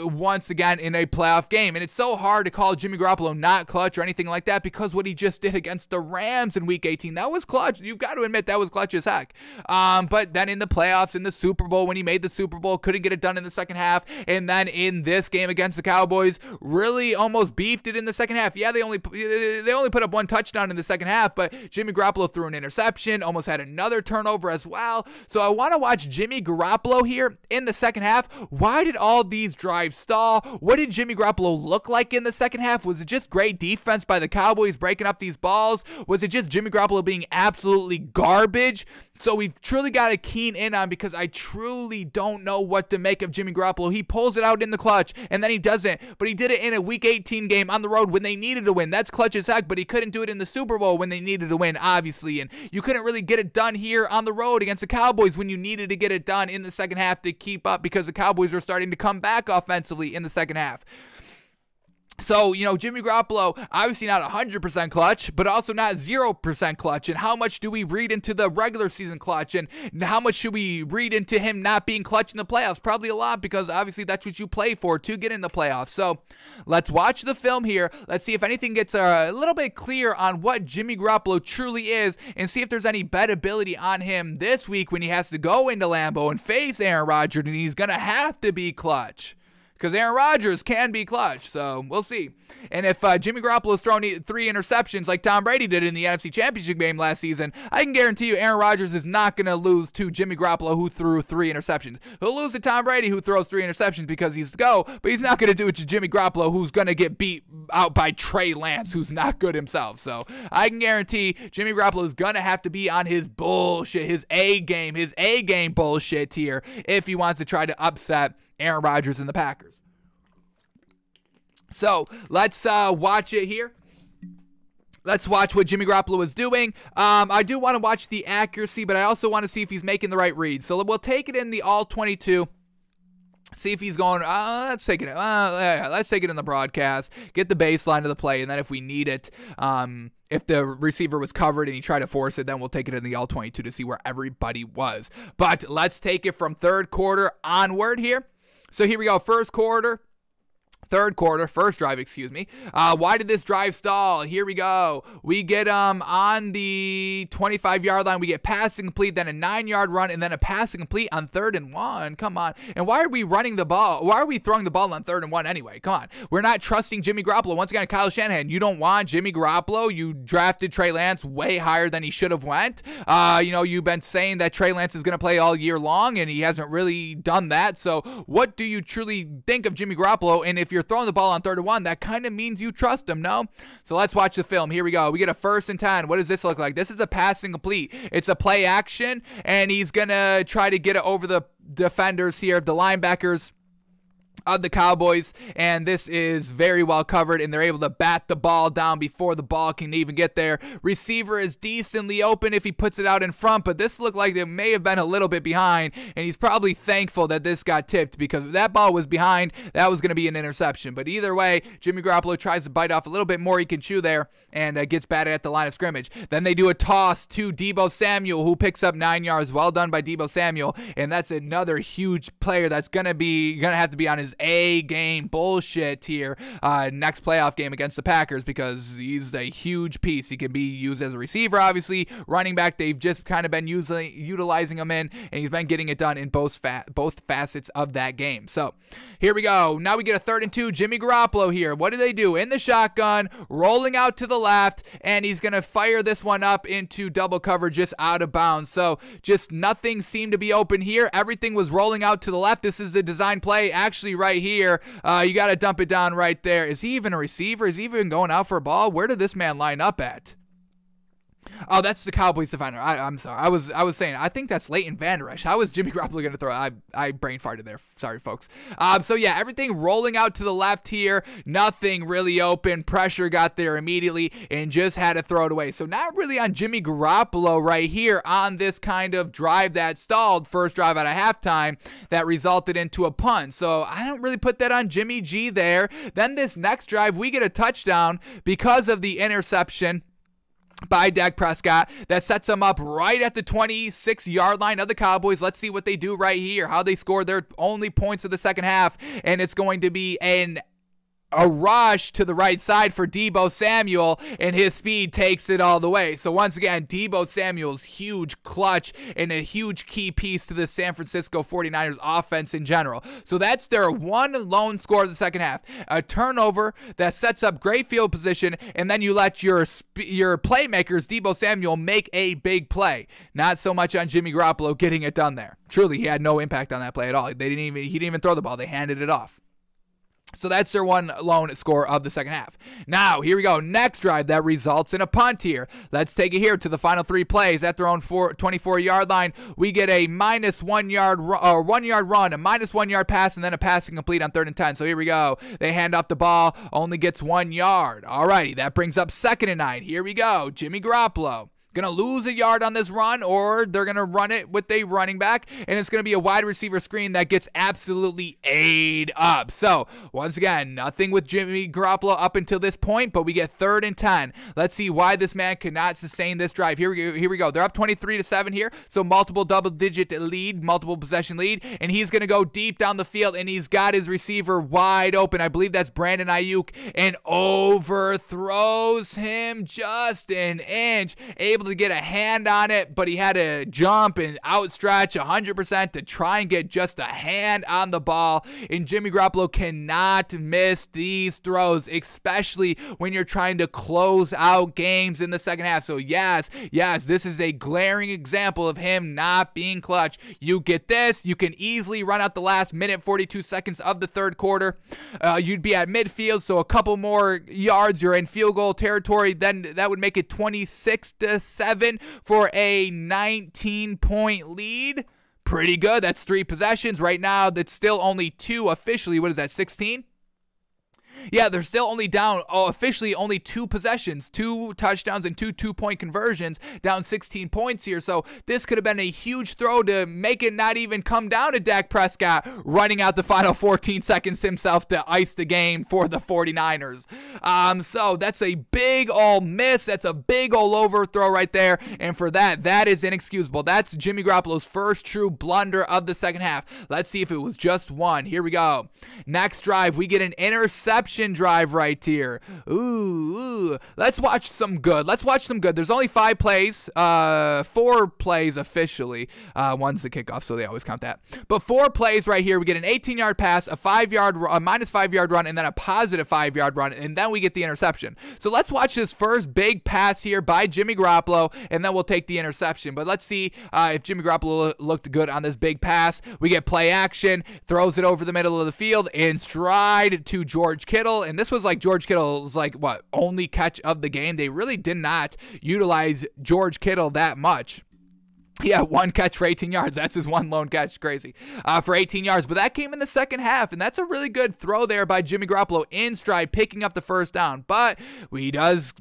once again in a playoff game. And it's so hard to call Jimmy Garoppolo not clutch or anything like that because what he just did against the Rams in Week 18, that was clutch. You've got to admit that was clutch as heck. But then in the playoffs, in the Super Bowl, when he made the Super Bowl, couldn't get it done in the second half. And then in this game against the Cowboys, really almost beefed it in the second half. Yeah, they only put up one touchdown in the second half, but Jimmy Garoppolo threw an interception, almost had another turnover as well. So I want to watch Jimmy Garoppolo here in the second half. Why did all these drives stall? What did Jimmy Garoppolo look like in the second half? Was it just great defense by the Cowboys breaking up these balls? Was it just Jimmy Garoppolo being absolutely garbage? So we've truly got to keen in on, because I truly don't know what to make of Jimmy Garoppolo. He pulls it out in the clutch, and then he doesn't. But he did it in a Week 18 game on the road when they needed to win. That's clutch as heck, but he couldn't do it in the Super Bowl when they needed to win, obviously. And you couldn't really get it done here on the road against the Cowboys when you needed to get it done in the second half to keep up, because the Cowboys were starting to come back offensively in the second half. So, Jimmy Garoppolo, obviously not 100% clutch, but also not 0% clutch. And how much do we read into the regular season clutch? And how much should we read into him not being clutch in the playoffs? Probably a lot, because obviously that's what you play for, to get in the playoffs. So let's watch the film here. Let's see if anything gets a little bit clear on what Jimmy Garoppolo truly is, and see if there's any bettability on him this week when he has to go into Lambeau and face Aaron Rodgers, and he's going to have to be clutch, because Aaron Rodgers can be clutch. So we'll see. And if Jimmy Garoppolo's thrown 3 interceptions like Tom Brady did in the NFC Championship game last season, I can guarantee you Aaron Rodgers is not going to lose to Jimmy Garoppolo, who threw 3 interceptions. He'll lose to Tom Brady, who throws 3 interceptions, because he's the GOAT, but he's not going to do it to Jimmy Garoppolo, who's going to get beat out by Trey Lance, who's not good himself. So I can guarantee Jimmy Garoppolo is going to have to be on his bullshit, his A-game bullshit here, if he wants to try to upset Aaron Rodgers and the Packers. So let's watch it here. Let's watch what Jimmy Garoppolo is doing. I do want to watch the accuracy, but I also want to see if he's making the right reads. So we'll take it in the all-22. See if he's going, let's take it in the broadcast, get the baseline of the play, and then if we need it, if the receiver was covered and he tried to force it, then we'll take it in the all-22 to see where everybody was. But let's take it from third quarter onward here. So here we go, first drive, why did this drive stall? Here we go. We get on the 25-yard line. We get passing complete, then a 9-yard run, and then a passing complete on 3rd and 1. Come on. And why are we running the ball? Why are we throwing the ball on 3rd and 1 anyway? Come on. We're not trusting Jimmy Garoppolo. Once again, Kyle Shanahan, you don't want Jimmy Garoppolo. You drafted Trey Lance way higher than he should have went. You've been saying that Trey Lance is going to play all year long, and he hasn't really done that. So what do you truly think of Jimmy Garoppolo? And if you're throwing the ball on 3rd and 1, that kind of means you trust him, no? So let's watch the film. Here we go. We get a 1st and 10. What does this look like? This is a passing complete. It's a play action, and he's going to try to get it over the defenders here, the linebackers of the Cowboys, and this is very well covered, and they're able to bat the ball down before the ball can even get there. Receiver is decently open if he puts it out in front, but this looked like it may have been a little bit behind, and he's probably thankful that this got tipped, because if that ball was behind, that was going to be an interception. But either way, Jimmy Garoppolo tries to bite off a little bit more he can chew there, and gets batted at the line of scrimmage. Then they do a toss to Deebo Samuel, who picks up 9 yards. Well done by Deebo Samuel, and that's another huge player that's gonna have to be on his A-game bullshit here next playoff game against the Packers, because he's a huge piece. He can be used as a receiver, obviously. Running back, they've just kind of been utilizing him in, and he's been getting it done in both facets of that game. So here we go. Now we get a 3rd and 2. Jimmy Garoppolo here. What do they do? In the shotgun, rolling out to the left, and he's going to fire this one up into double cover, just out of bounds. So just nothing seemed to be open here. Everything was rolling out to the left. This is a design play actually right here. You got to dump it down right there. Is he even a receiver? Is he even going out for a ball? Where did this man line up at? Oh, that's the Cowboys defender. I'm sorry. I was saying, I think that's Leighton Vander Esch. How is Jimmy Garoppolo going to throw? I brain farted there. Sorry, folks. So yeah, everything rolling out to the left here. Nothing really open. Pressure got there immediately and just had to throw it away. So not really on Jimmy Garoppolo right here on this kind of drive that stalled. First drive out of halftime that resulted into a punt. So I don't really put that on Jimmy G there. Then this next drive, we get a touchdown because of the interception by Dak Prescott that sets them up right at the 26-yard line of the Cowboys. Let's see what they do right here, how they score their only points of the second half, and it's going to be an a rush to the right side for Deebo Samuel, and his speed takes it all the way. So once again, Deebo Samuel's huge clutch and a huge key piece to the San Francisco 49ers offense in general. So that's their one lone score of the second half. A turnover that sets up great field position, and then you let your playmakers, Deebo Samuel, make a big play. Not so much on Jimmy Garoppolo getting it done there. Truly, he had no impact on that play at all. He didn't even throw the ball. They handed it off. So that's their one lone score of the second half. Now, here we go. Next drive that results in a punt here. Let's take it here to the final 3 plays. At their own 24-yard line, we get a -1 yard or 1 yard run, a -1 yard pass, and then a pass incomplete on 3rd and 10. So here we go. They hand off the ball, only gets 1 yard. Alrighty, that brings up 2nd and 9. Here we go. Jimmy Garoppolo. Going to lose a yard on this run, or they're going to run it with a running back, and it's going to be a wide receiver screen that gets absolutely ate up. So, once again, nothing with Jimmy Garoppolo up until this point, but we get 3rd and 10. Let's see why this man cannot sustain this drive. Here we go. They're up 23-7 here, so multiple double-digit lead, multiple possession lead, and he's going to go deep down the field, and he's got his receiver wide open. I believe that's Brandon Ayuk, and overthrows him just an inch. Able to get a hand on it, but he had to jump and outstretch 100% to try and get just a hand on the ball. And Jimmy Garoppolo cannot miss these throws, especially when you're trying to close out games in the second half. So yes, this is a glaring example of him not being clutch. You get this, you can easily run out the last minute 42 seconds of the third quarter. You'd be at midfield, so a couple more yards, you're in field goal territory. Then that would make it 26-7 for a 19-point lead. Pretty good. That's 3 possessions. Right now, that's still only 2 officially. What is that, 16? Yeah, they're still only down, officially only 2 possessions, 2 touchdowns and 2 two-point conversions, down 16 points here. So this could have been a huge throw to make it not even come down to Dak Prescott running out the final 14 seconds himself to ice the game for the 49ers. So that's a big ol' miss. That's a big ol' overthrow right there. And for that is inexcusable. That's Jimmy Garoppolo's first true blunder of the second half. Let's see if it was just one. Here we go. Next drive, we get an interception drive right here. Ooh. Let's watch some good. There's only 5 plays, 4 plays officially. One's the kickoff, so they always count that. But 4 plays right here. We get an 18-yard pass, a -5-yard run, and then a positive 5-yard run, and then we get the interception. So let's watch this first big pass here by Jimmy Garoppolo, and then we'll take the interception. But let's see if Jimmy Garoppolo looked good on this big pass. We get play action, throws it over the middle of the field, in stride to George Kittle. And this was like George Kittle's only catch of the game. They really did not utilize George Kittle that much. Yeah, 1 catch for 18 yards. That's his one lone catch. Crazy. For 18 yards. But that came in the second half, and that's a really good throw there by Jimmy Garoppolo in stride, picking up the first down. But he does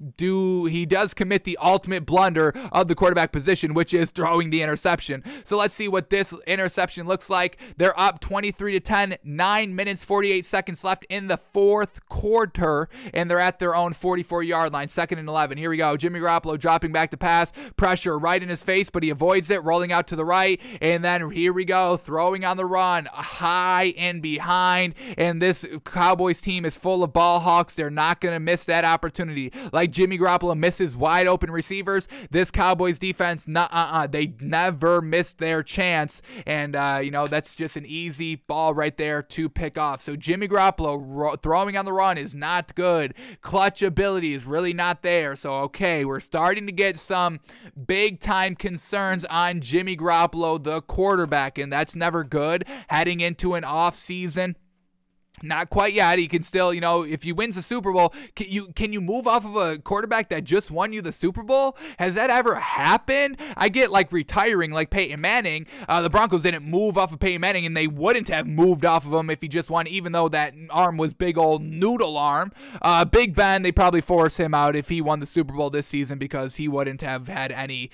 commit the ultimate blunder of the quarterback position, which is throwing the interception. So let's see what this interception looks like. They're up 23-10, 9 minutes, 48 seconds left in the fourth quarter, and they're at their own 44-yard line, 2nd and 11. Here we go. Jimmy Garoppolo dropping back to pass, pressure right in his face, but he avoids it, rolling out to the right, and then here we go, throwing on the run, high and behind, and this Cowboys team is full of ball hawks. They're not going to miss that opportunity. Like Jimmy Garoppolo misses wide open receivers, this Cowboys defense, they never missed their chance, and that's just an easy ball right there to pick off. So Jimmy Garoppolo throwing on the run is not good. Clutch ability is really not there. So okay, we're starting to get some big time concerns on Jimmy Garoppolo, the quarterback, and that's never good heading into an off season. Not quite yet. He can still, if he wins the Super Bowl, can you move off of a quarterback that just won you the Super Bowl? Has that ever happened? I get retiring like Peyton Manning. The Broncos didn't move off of Peyton Manning, and they wouldn't have moved off of him if he just won, even though that arm was big old noodle arm. Big Ben, they probably force him out if he won the Super Bowl this season because he wouldn't have had any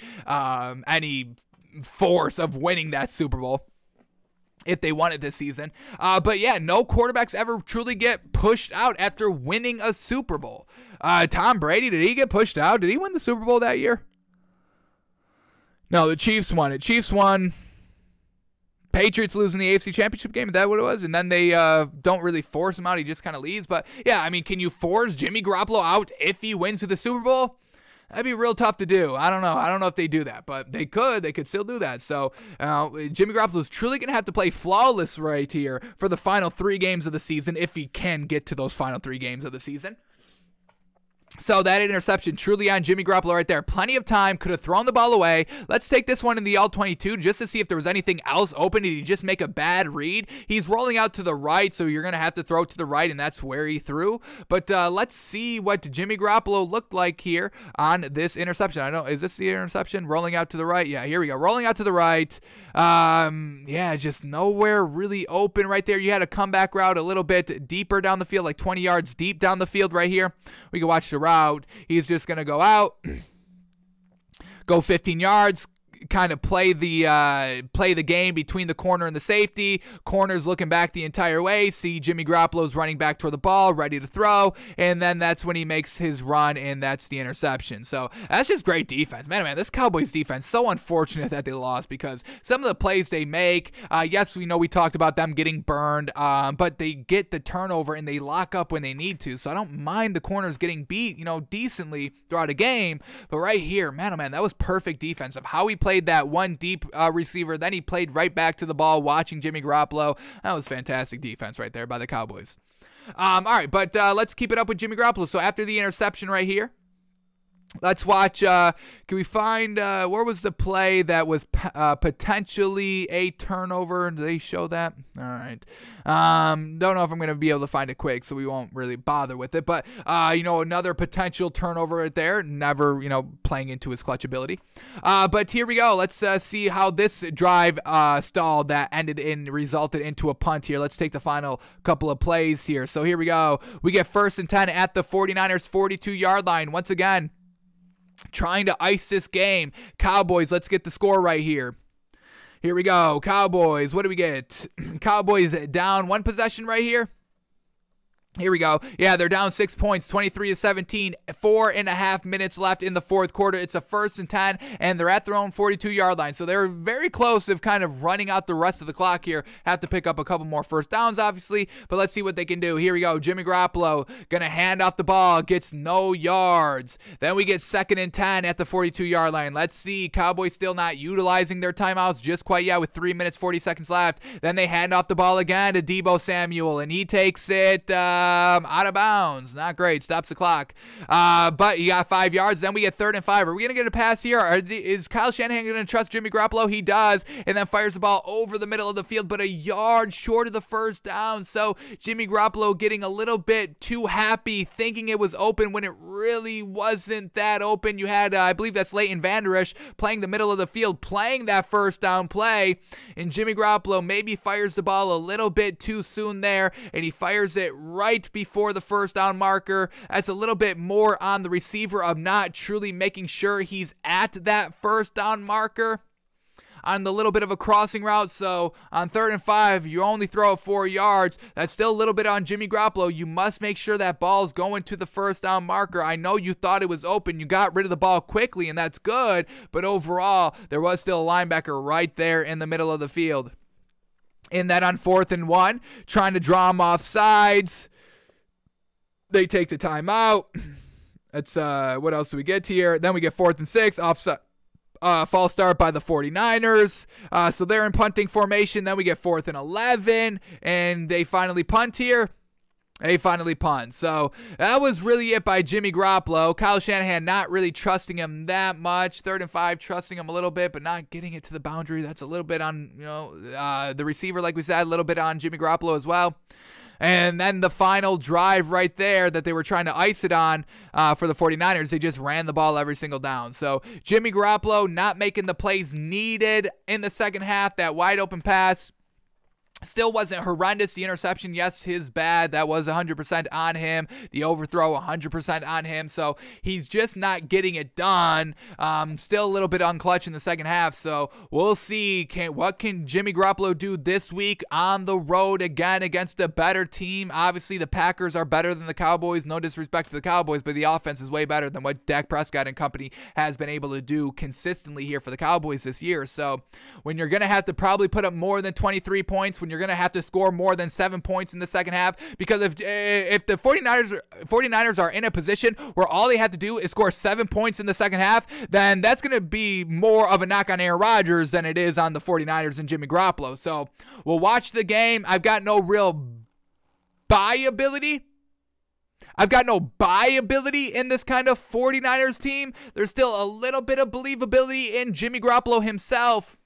force of winning that Super Bowl if they won it this season. But yeah, no quarterbacks ever truly get pushed out after winning a Super Bowl. Tom Brady, did he get pushed out? Did he win the Super Bowl that year? No, the Chiefs won it. Chiefs won. Patriots losing the AFC Championship game. Is that what it was? And then they don't really force him out. He just kind of leaves. But, yeah, I mean, can you force Jimmy Garoppolo out if he wins to the Super Bowl? That'd be real tough to do. I don't know. I don't know if they do that, but they could. They could still do that. So Jimmy Garoppolo is truly going to have to play flawless right here for the final 3 games of the season if he can get to those final 3 games of the season. So that interception truly on Jimmy Garoppolo right there. Plenty of time. Could have thrown the ball away. Let's take this one in the All-22 just to see if there was anything else open. Did he just make a bad read? He's rolling out to the right, so you're going to have to throw to the right, and that's where he threw. But let's see what Jimmy Garoppolo looked like here on this interception. I don't know. Is this the interception? Rolling out to the right? Yeah, here we go. Rolling out to the right. Yeah, just nowhere really open right there. You had a comeback route a little bit deeper down the field, like 20 yards deep down the field right here. We can watch the route. He's just going to go out, go 15 yards, kind of play the game between the corner and the safety. Corner's looking back the entire way. See Jimmy Garoppolo's running back toward the ball, ready to throw, and then that's when he makes his run, and that's the interception. So that's just great defense. Man, this Cowboys defense, so unfortunate that they lost because some of the plays they make, yes, we know we talked about them getting burned, but they get the turnover and they lock up when they need to. So I don't mind the corners getting beat, decently throughout a game, but right here, man, that was perfect defense of how he played that one deep receiver. Then he played right back to the ball, watching Jimmy Garoppolo. That was fantastic defense right there by the Cowboys. All right, but let's keep it up with Jimmy Garoppolo. So after the interception right here, let's watch. Can we find where was the play that was potentially a turnover? Do they show that? All right. Don't know if I'm going to be able to find it quick, so we won't really bother with it. But, another potential turnover right there. Never, playing into his clutch ability. But here we go. Let's see how this drive stalled that resulted into a punt here. Let's take the final couple of plays here. So here we go. We get 1st and 10 at the 49ers 42-yard line. Once again, trying to ice this game. Cowboys, let's get the score right here. Here we go. Cowboys, what do we get? Cowboys down 1 possession right here. Here we go. Yeah, they're down 6 points, 23-17, 4.5 minutes left in the 4th quarter. It's a 1st and 10, and they're at their own 42-yard line. So they're very close to kind of running out the rest of the clock here. Have to pick up a couple more first downs, obviously, but let's see what they can do. Here we go. Jimmy Garoppolo going to hand off the ball, gets no yards. Then we get 2nd and 10 at the 42-yard line. Let's see. Cowboys still not utilizing their timeouts just quite yet with 3 minutes, 40 seconds left. Then they hand off the ball again to Deebo Samuel, and he takes it out of bounds. Not great. Stops the clock. But he got 5 yards. Then we get 3rd and 5. Are we going to get a pass here? Is Kyle Shanahan going to trust Jimmy Garoppolo? He does. And then fires the ball over the middle of the field, but a yard short of the first down. So Jimmy Garoppolo getting a little bit too happy, thinking it was open when it really wasn't that open. You had, I believe that's Leighton Vander Esch playing the middle of the field, playing that first down play. And Jimmy Garoppolo maybe fires the ball a little bit too soon there, and he fires it right before the first down marker. That's a little bit more on the receiver of not truly making sure he's at that first down marker on the little bit of a crossing route. So on 3rd and 5, you only throw it 4 yards. That's still a little bit on Jimmy Garoppolo. You must make sure that ball's going to the first down marker. I know you thought it was open. You got rid of the ball quickly, and that's good. But overall, there was still a linebacker right there in the middle of the field. In that on 4th and 1, trying to draw him off sides. They take the timeout. That's what else do we get here? Then we get 4th and 6, offside. False start by the 49ers. So they're in punting formation. Then we get 4th and 11, and they finally punt here. They finally punt. So that was really it by Jimmy Garoppolo. Kyle Shanahan not really trusting him that much. 3rd and 5, trusting him a little bit, but not getting it to the boundary. That's a little bit on the receiver, like we said, a little bit on Jimmy Garoppolo as well. And then the final drive right there that they were trying to ice it on for the 49ers, they just ran the ball every single down. So Jimmy Garoppolo not making the plays needed in the second half. That wide open pass Still wasn't horrendous. The interception, yes, his bad. That was 100% on him. The overthrow, 100% on him. So he's just not getting it done. Still a little bit unclutch in the second half. So we'll see what can Jimmy Garoppolo do this week on the road again against a better team. Obviously, the Packers are better than the Cowboys. No disrespect to the Cowboys, but the offense is way better than what Dak Prescott and company has been able to do consistently here for the Cowboys this year. So when you're going to have to probably put up more than 23 points, when you're going to have to score more than 7 points in the second half, because if the 49ers are in a position where all they have to do is score 7 points in the second half, then that's going to be more of a knock on Aaron Rodgers than it is on the 49ers and Jimmy Garoppolo. So we'll watch the game. I've got no real buy ability in this kind of 49ers team. There's still a little bit of believability in Jimmy Garoppolo himself.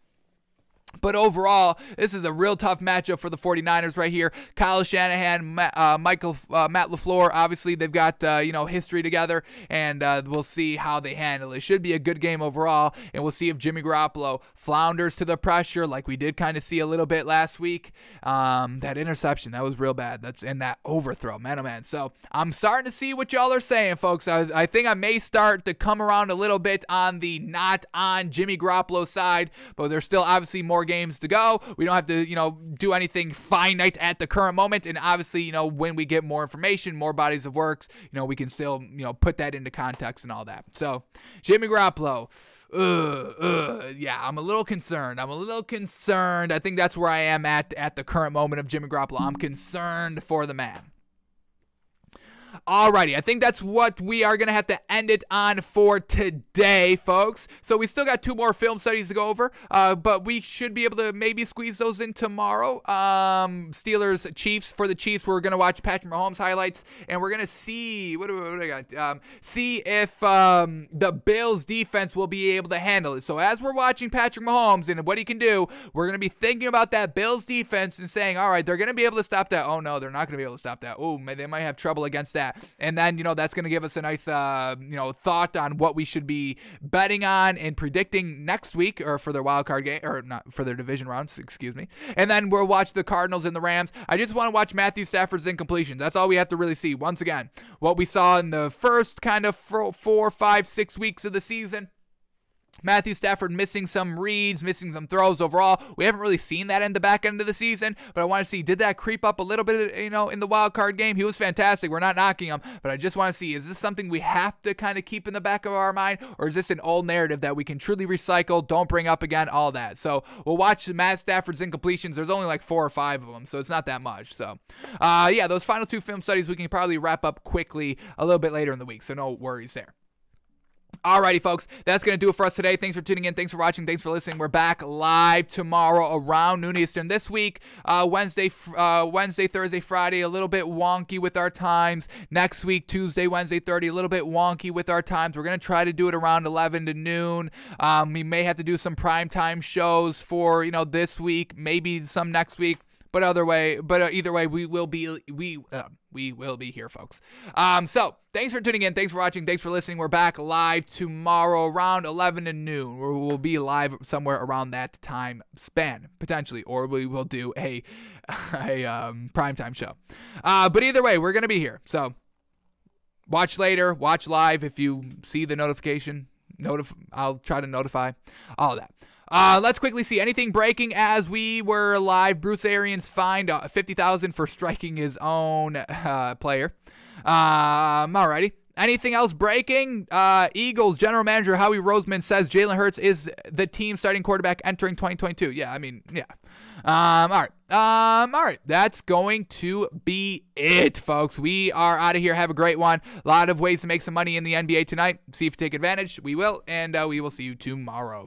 But overall, this is a real tough matchup for the 49ers right here. Kyle Shanahan, Matt LaFleur, obviously they've got history together, and we'll see how they handle it. It should be a good game overall, and we'll see if Jimmy Garoppolo flounders to the pressure like we did kind of see a little bit last week. That interception, that was real bad. That's in that overthrow, man, oh man. So I'm starting to see what y'all are saying, folks. I think I may start to come around a little bit on the not on Jimmy Garoppolo side, but there's still obviously more games to go. We don't have to, do anything finite at the current moment. And obviously, when we get more information, more bodies of works, we can still, put that into context and all that. So Jimmy Garoppolo, yeah, I'm a little concerned. I think that's where I am at the current moment of Jimmy Garoppolo. I'm concerned for the man. Alrighty, I think that's what we are going to have to end it on for today, folks. So we still got 2 more film studies to go over, but we should be able to maybe squeeze those in tomorrow. Steelers, Chiefs. For the Chiefs, we're going to watch Patrick Mahomes highlights, and we're going to see, what do I got? See if the Bills defense will be able to handle it. So as we're watching Patrick Mahomes and what he can do, we're going to be thinking about that Bills defense and saying, all right, they're going to be able to stop that. Oh, no, they're not going to be able to stop that. Oh, they might have trouble against that. And then, that's going to give us a nice, thought on what we should be betting on and predicting next week, or for their wild card game, or not for their division rounds, excuse me. And then we'll watch the Cardinals and the Rams. I just want to watch Matthew Stafford's incompletions. That's all we have to really see. Once again, what we saw in the first kind of 4, 5, 6 weeks of the season. Matthew Stafford missing some reads, missing some throws overall. We haven't really seen that in the back end of the season, but I want to see, did that creep up a little bit, in the wild card game? He was fantastic. We're not knocking him, but I just want to see, is this something we have to kind of keep in the back of our mind, or is this an old narrative that we can truly recycle, don't bring up again, all that? So we'll watch Matt Stafford's incompletions. There's only like 4 or 5 of them, so it's not that much. So, yeah, those final 2 film studies we can probably wrap up quickly a little bit later in the week, so no worries there. Alrighty, folks, that's going to do it for us today. Thanks for tuning in. Thanks for watching. Thanks for listening. We're back live tomorrow around noon Eastern. This week, Wednesday, Thursday, Friday, a little bit wonky with our times. Next week, Tuesday, Wednesday, Thursday, a little bit wonky with our times. We're going to try to do it around 11 to noon. We may have to do some primetime shows for, this week, maybe some next week. But either way, we will be here, folks. So thanks for tuning in. Thanks for watching. Thanks for listening. We're back live tomorrow around 11 to noon. We'll be live somewhere around that time span, potentially, or we will do a primetime show. But either way, we're going to be here. So watch later, watch live. If you see the notification, I'll try to notify all of that. Let's quickly see anything breaking as we were live. Bruce Arians fined $50,000 for striking his own player. Alrighty. Anything else breaking? Eagles general manager Howie Roseman says Jalen Hurts is the team starting quarterback entering 2022. Yeah, I mean, yeah. All right. That's going to be it, folks. We are out of here. Have a great one. A lot of ways to make some money in the NBA tonight. See if you take advantage. We will, and we will see you tomorrow.